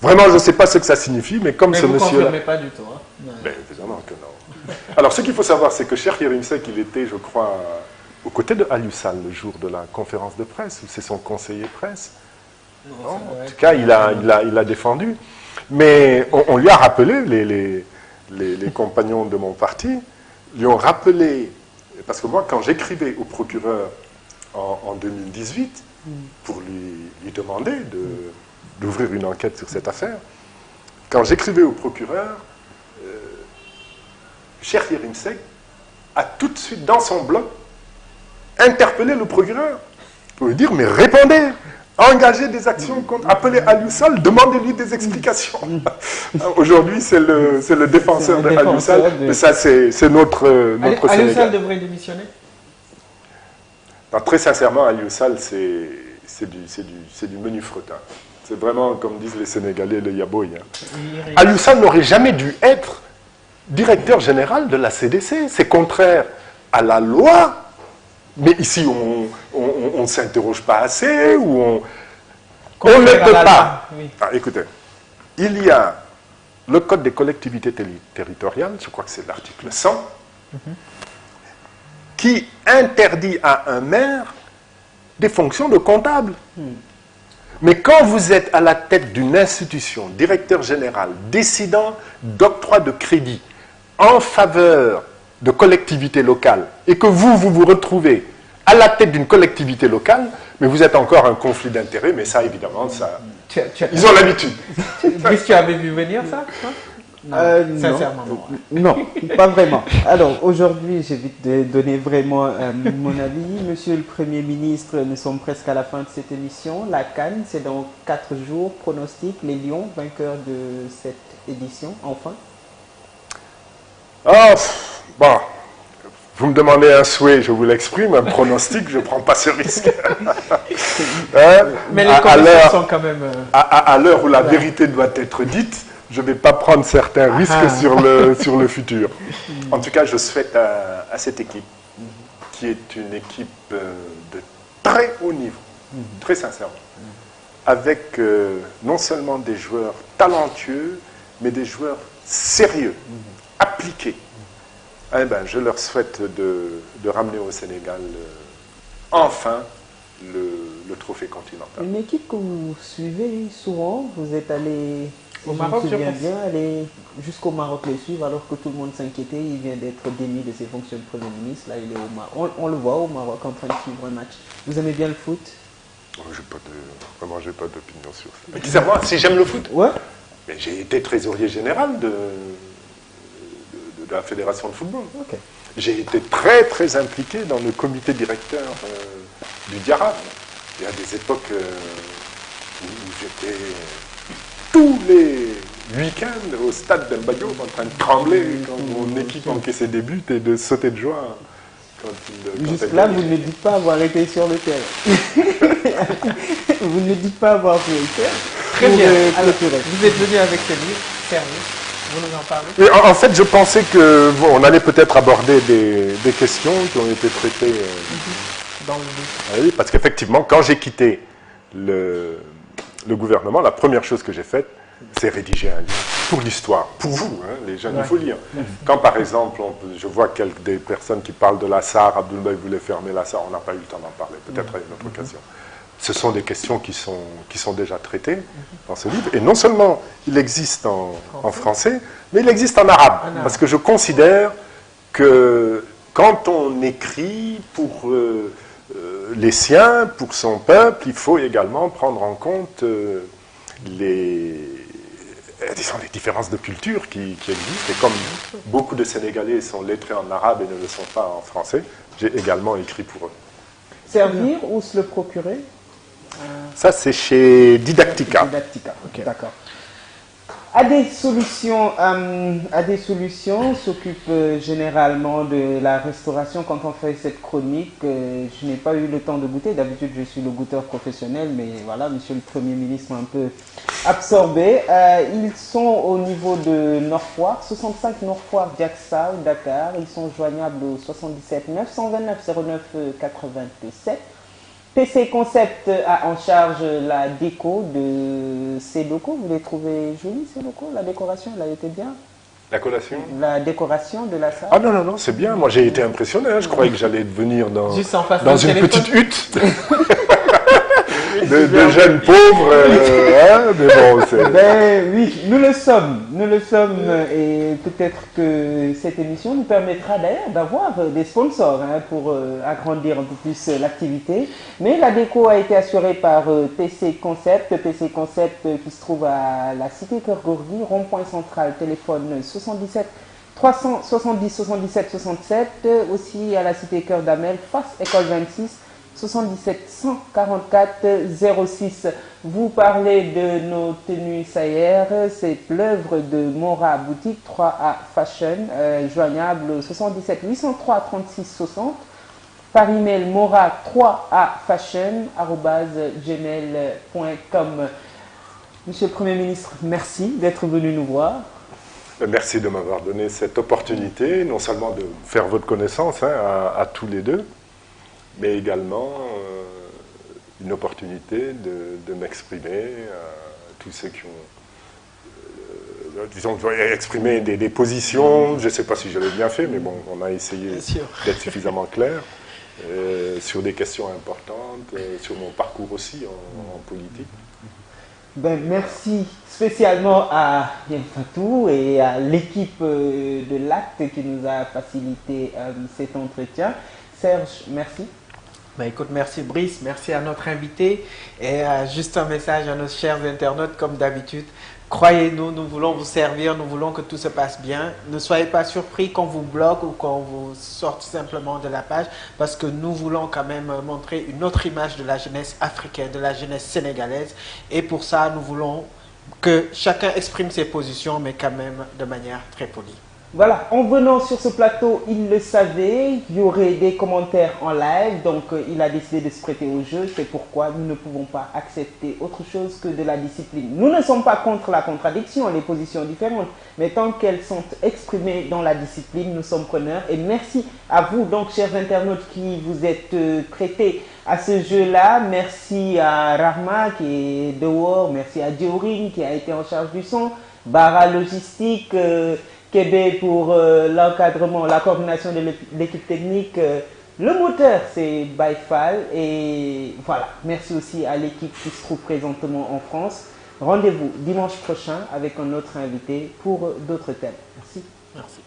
Speaker 3: Vraiment, je ne sais pas ce que ça signifie, mais comme ce monsieur-là...
Speaker 1: vous ne confirmez pas du tout. Hein?
Speaker 3: Ben, évidemment que non. Alors, ce qu'il faut savoir, c'est que Cheikh Yérim Seck, il était, je crois... aux côtés de Aliou Sall le jour de la conférence de presse, où c'est son conseiller presse. En tout cas, il a défendu. Mais on lui a rappelé, les compagnons de mon parti, lui ont rappelé, parce que moi, quand j'écrivais au procureur en 2018, pour lui demander d'ouvrir une enquête sur cette affaire, quand j'écrivais au procureur, Cheikh Yérim Seck a tout de suite, dans son blog, interpeller le procureur pour lui dire, mais répondez, engagez des actions contre, appelez Aliou Sall, demandez-lui des explications. Aujourd'hui, c'est le défenseur de Aliou Sall, mais ça, c'est notre Sénégal.
Speaker 1: Aliou Sall devrait démissionner?
Speaker 3: Alors, très sincèrement, Aliou Sall, c'est du menu fretin. C'est vraiment, comme disent les Sénégalais, le yaboy. Aliou Sall n'aurait jamais dû être directeur général de la CDC. C'est contraire à la loi. Mais ici, on ne s'interroge pas assez, ou on ne peut pas.
Speaker 1: Oui.
Speaker 3: Écoutez, il y a le Code des collectivités territoriales, je crois que c'est l'article 100, qui interdit à un maire des fonctions de comptable. Mais quand vous êtes à la tête d'une institution, directeur général, décidant d'octroi de crédit en faveur de collectivité locale, et que vous retrouvez à la tête d'une collectivité locale, mais vous êtes encore un conflit d'intérêts, mais ça, évidemment, ça... Ils ont l'habitude.
Speaker 1: Est-ce que tu avais vu venir ça? Non, sincèrement,
Speaker 5: non, pas vraiment. Alors, aujourd'hui, j'évite de donner vraiment mon avis. Monsieur le Premier ministre, nous sommes presque à la fin de cette émission. La CAN, c'est dans 4 jours. Pronostic, les Lions, vainqueurs de cette édition, enfin.
Speaker 3: Ah, bon, Vous me demandez un souhait, je vous l'exprime, un pronostic, je ne prends pas ce risque. Hein?
Speaker 1: Mais les conditions sont quand même...
Speaker 3: À l'heure où la vérité doit être dite, je ne vais pas prendre certains risques sur le futur. En tout cas, je souhaite à cette équipe, qui est une équipe de très haut niveau, très sincèrement, avec non seulement des joueurs talentueux, mais des joueurs sérieux, appliqués. Eh ben, je leur souhaite de ramener au Sénégal enfin le trophée continental.
Speaker 5: Une équipe que vous suivez souvent, vous êtes allé
Speaker 1: au Maroc, je pense.
Speaker 5: Bien aller jusqu'au Maroc les suivre alors que tout le monde s'inquiétait. Il vient d'être démis de ses fonctions de Premier ministre. Là, il est au Maroc. On le voit au Maroc en train de suivre un match. Vous aimez bien le foot?
Speaker 3: Vraiment, j'ai pas d'opinion sur ça. Mais bizarrement, si j'aime le foot,
Speaker 5: ouais.
Speaker 3: Mais j'ai été trésorier général de la Fédération de football.
Speaker 5: Okay.
Speaker 3: J'ai été très très impliqué dans le comité directeur du Diarab. Il y a des époques où j'étais tous les week-ends au stade d'El-Bayo en train de trembler quand mon équipe encaissait des buts et de sauter de joie.
Speaker 5: Jusque-là, vous ne dites pas avoir été sur le terrain. Vous ne dites pas avoir pu le faire.
Speaker 1: Très bien. Alors, vous êtes venu avec ce livre, Service. Vous nous en parlez?
Speaker 3: Et en fait, je pensais qu'on allait peut-être aborder des questions qui ont été traitées
Speaker 1: dans le livre.
Speaker 3: Oui, parce qu'effectivement, quand j'ai quitté le gouvernement, la première chose que j'ai faite, c'est rédiger un livre pour l'histoire, pour vous, hein, les jeunes, il faut lire. Quand par exemple, je vois des personnes qui parlent de la SAR, Abdoul-Mbaye voulait fermer la SAR, on n'a pas eu le temps d'en parler, peut-être à une autre occasion. Ce sont des questions qui sont déjà traitées dans ce livre. Et non seulement il existe en français, mais il existe en arabe. Parce que je considère que quand on écrit pour les siens, pour son peuple, il faut également prendre en compte les différences de culture qui existent. Et comme beaucoup de Sénégalais sont lettrés en arabe et ne le sont pas en français, j'ai également écrit pour eux.
Speaker 5: Servir ou se le procurer?
Speaker 3: Ça, c'est chez Didactica.
Speaker 5: Didactica, okay. D'accord. AD Solutions s'occupe généralement de la restauration. Quand on fait cette chronique, je n'ai pas eu le temps de goûter. D'habitude, je suis le goûteur professionnel, mais voilà, monsieur le Premier ministre m'a un peu absorbé. Ils sont au niveau de Nord-Foire, 65 Nord-Foire, Diacksao, Dakar. Ils sont joignables au 77 929 09 87. PC Concept a en charge la déco de ces locaux. Vous les trouvez jolis, ces locaux? La décoration, elle a été bien?
Speaker 3: La collation?
Speaker 5: La décoration de la salle?
Speaker 3: Ah non, non, non, c'est bien. Moi, j'ai été impressionné. Hein. Je croyais que j'allais venir dans une petite hutte. de jeunes pauvres, hein, mais bon,
Speaker 5: ben oui, nous le sommes, et peut-être que cette émission nous permettra d'ailleurs d'avoir des sponsors hein, pour agrandir un peu plus l'activité. Mais la déco a été assurée par PC Concept qui se trouve à la cité Cœur-Gourgui, rond-point central, téléphone 77 370 77 67, aussi à la cité Cœur d'Amel, face école 26. 77 144 06. Vous parlez de nos tenues Sayer, c'est l'œuvre de Mora Boutique 3A Fashion, joignable 77 803 36 60, par email mora3afashion@gmail.com. Monsieur le Premier ministre, merci d'être venu nous voir.
Speaker 3: Merci de m'avoir donné cette opportunité, non seulement de faire votre connaissance hein, à tous les deux, mais également une opportunité de m'exprimer à tous ceux qui ont, disons, exprimé des positions. Je ne sais pas si je l'ai bien fait, mais bon, on a essayé d'être suffisamment clair sur des questions importantes, sur mon parcours aussi en politique.
Speaker 5: Ben, merci spécialement à Yen Fatou et à l'équipe de l'Acte qui nous a facilité cet entretien. Serge, merci.
Speaker 1: Ben écoute, merci Brice, merci à notre invité et juste un message à nos chers internautes comme d'habitude. Croyez-nous, nous voulons vous servir, nous voulons que tout se passe bien. Ne soyez pas surpris qu'on vous bloque ou qu'on vous sorte simplement de la page parce que nous voulons quand même montrer une autre image de la jeunesse africaine, de la jeunesse sénégalaise et pour ça, nous voulons que chacun exprime ses positions mais quand même de manière très polie.
Speaker 5: Voilà, en venant sur ce plateau, il le savait, il y aurait des commentaires en live, donc il a décidé de se prêter au jeu. C'est pourquoi nous ne pouvons pas accepter autre chose que de la discipline. Nous ne sommes pas contre la contradiction, les positions différentes, mais tant qu'elles sont exprimées dans la discipline, nous sommes preneurs. Et merci à vous, donc, chers internautes, qui vous êtes prêtés à ce jeu-là. Merci à Rahma qui est dehors, merci à Diorin qui a été en charge du son, Bara Logistique, Québec pour l'encadrement, la coordination de l'équipe technique. Le moteur, c'est Baifal. Et voilà, merci aussi à l'équipe qui se trouve présentement en France. Rendez-vous dimanche prochain avec un autre invité pour d'autres thèmes. Merci.
Speaker 1: Merci.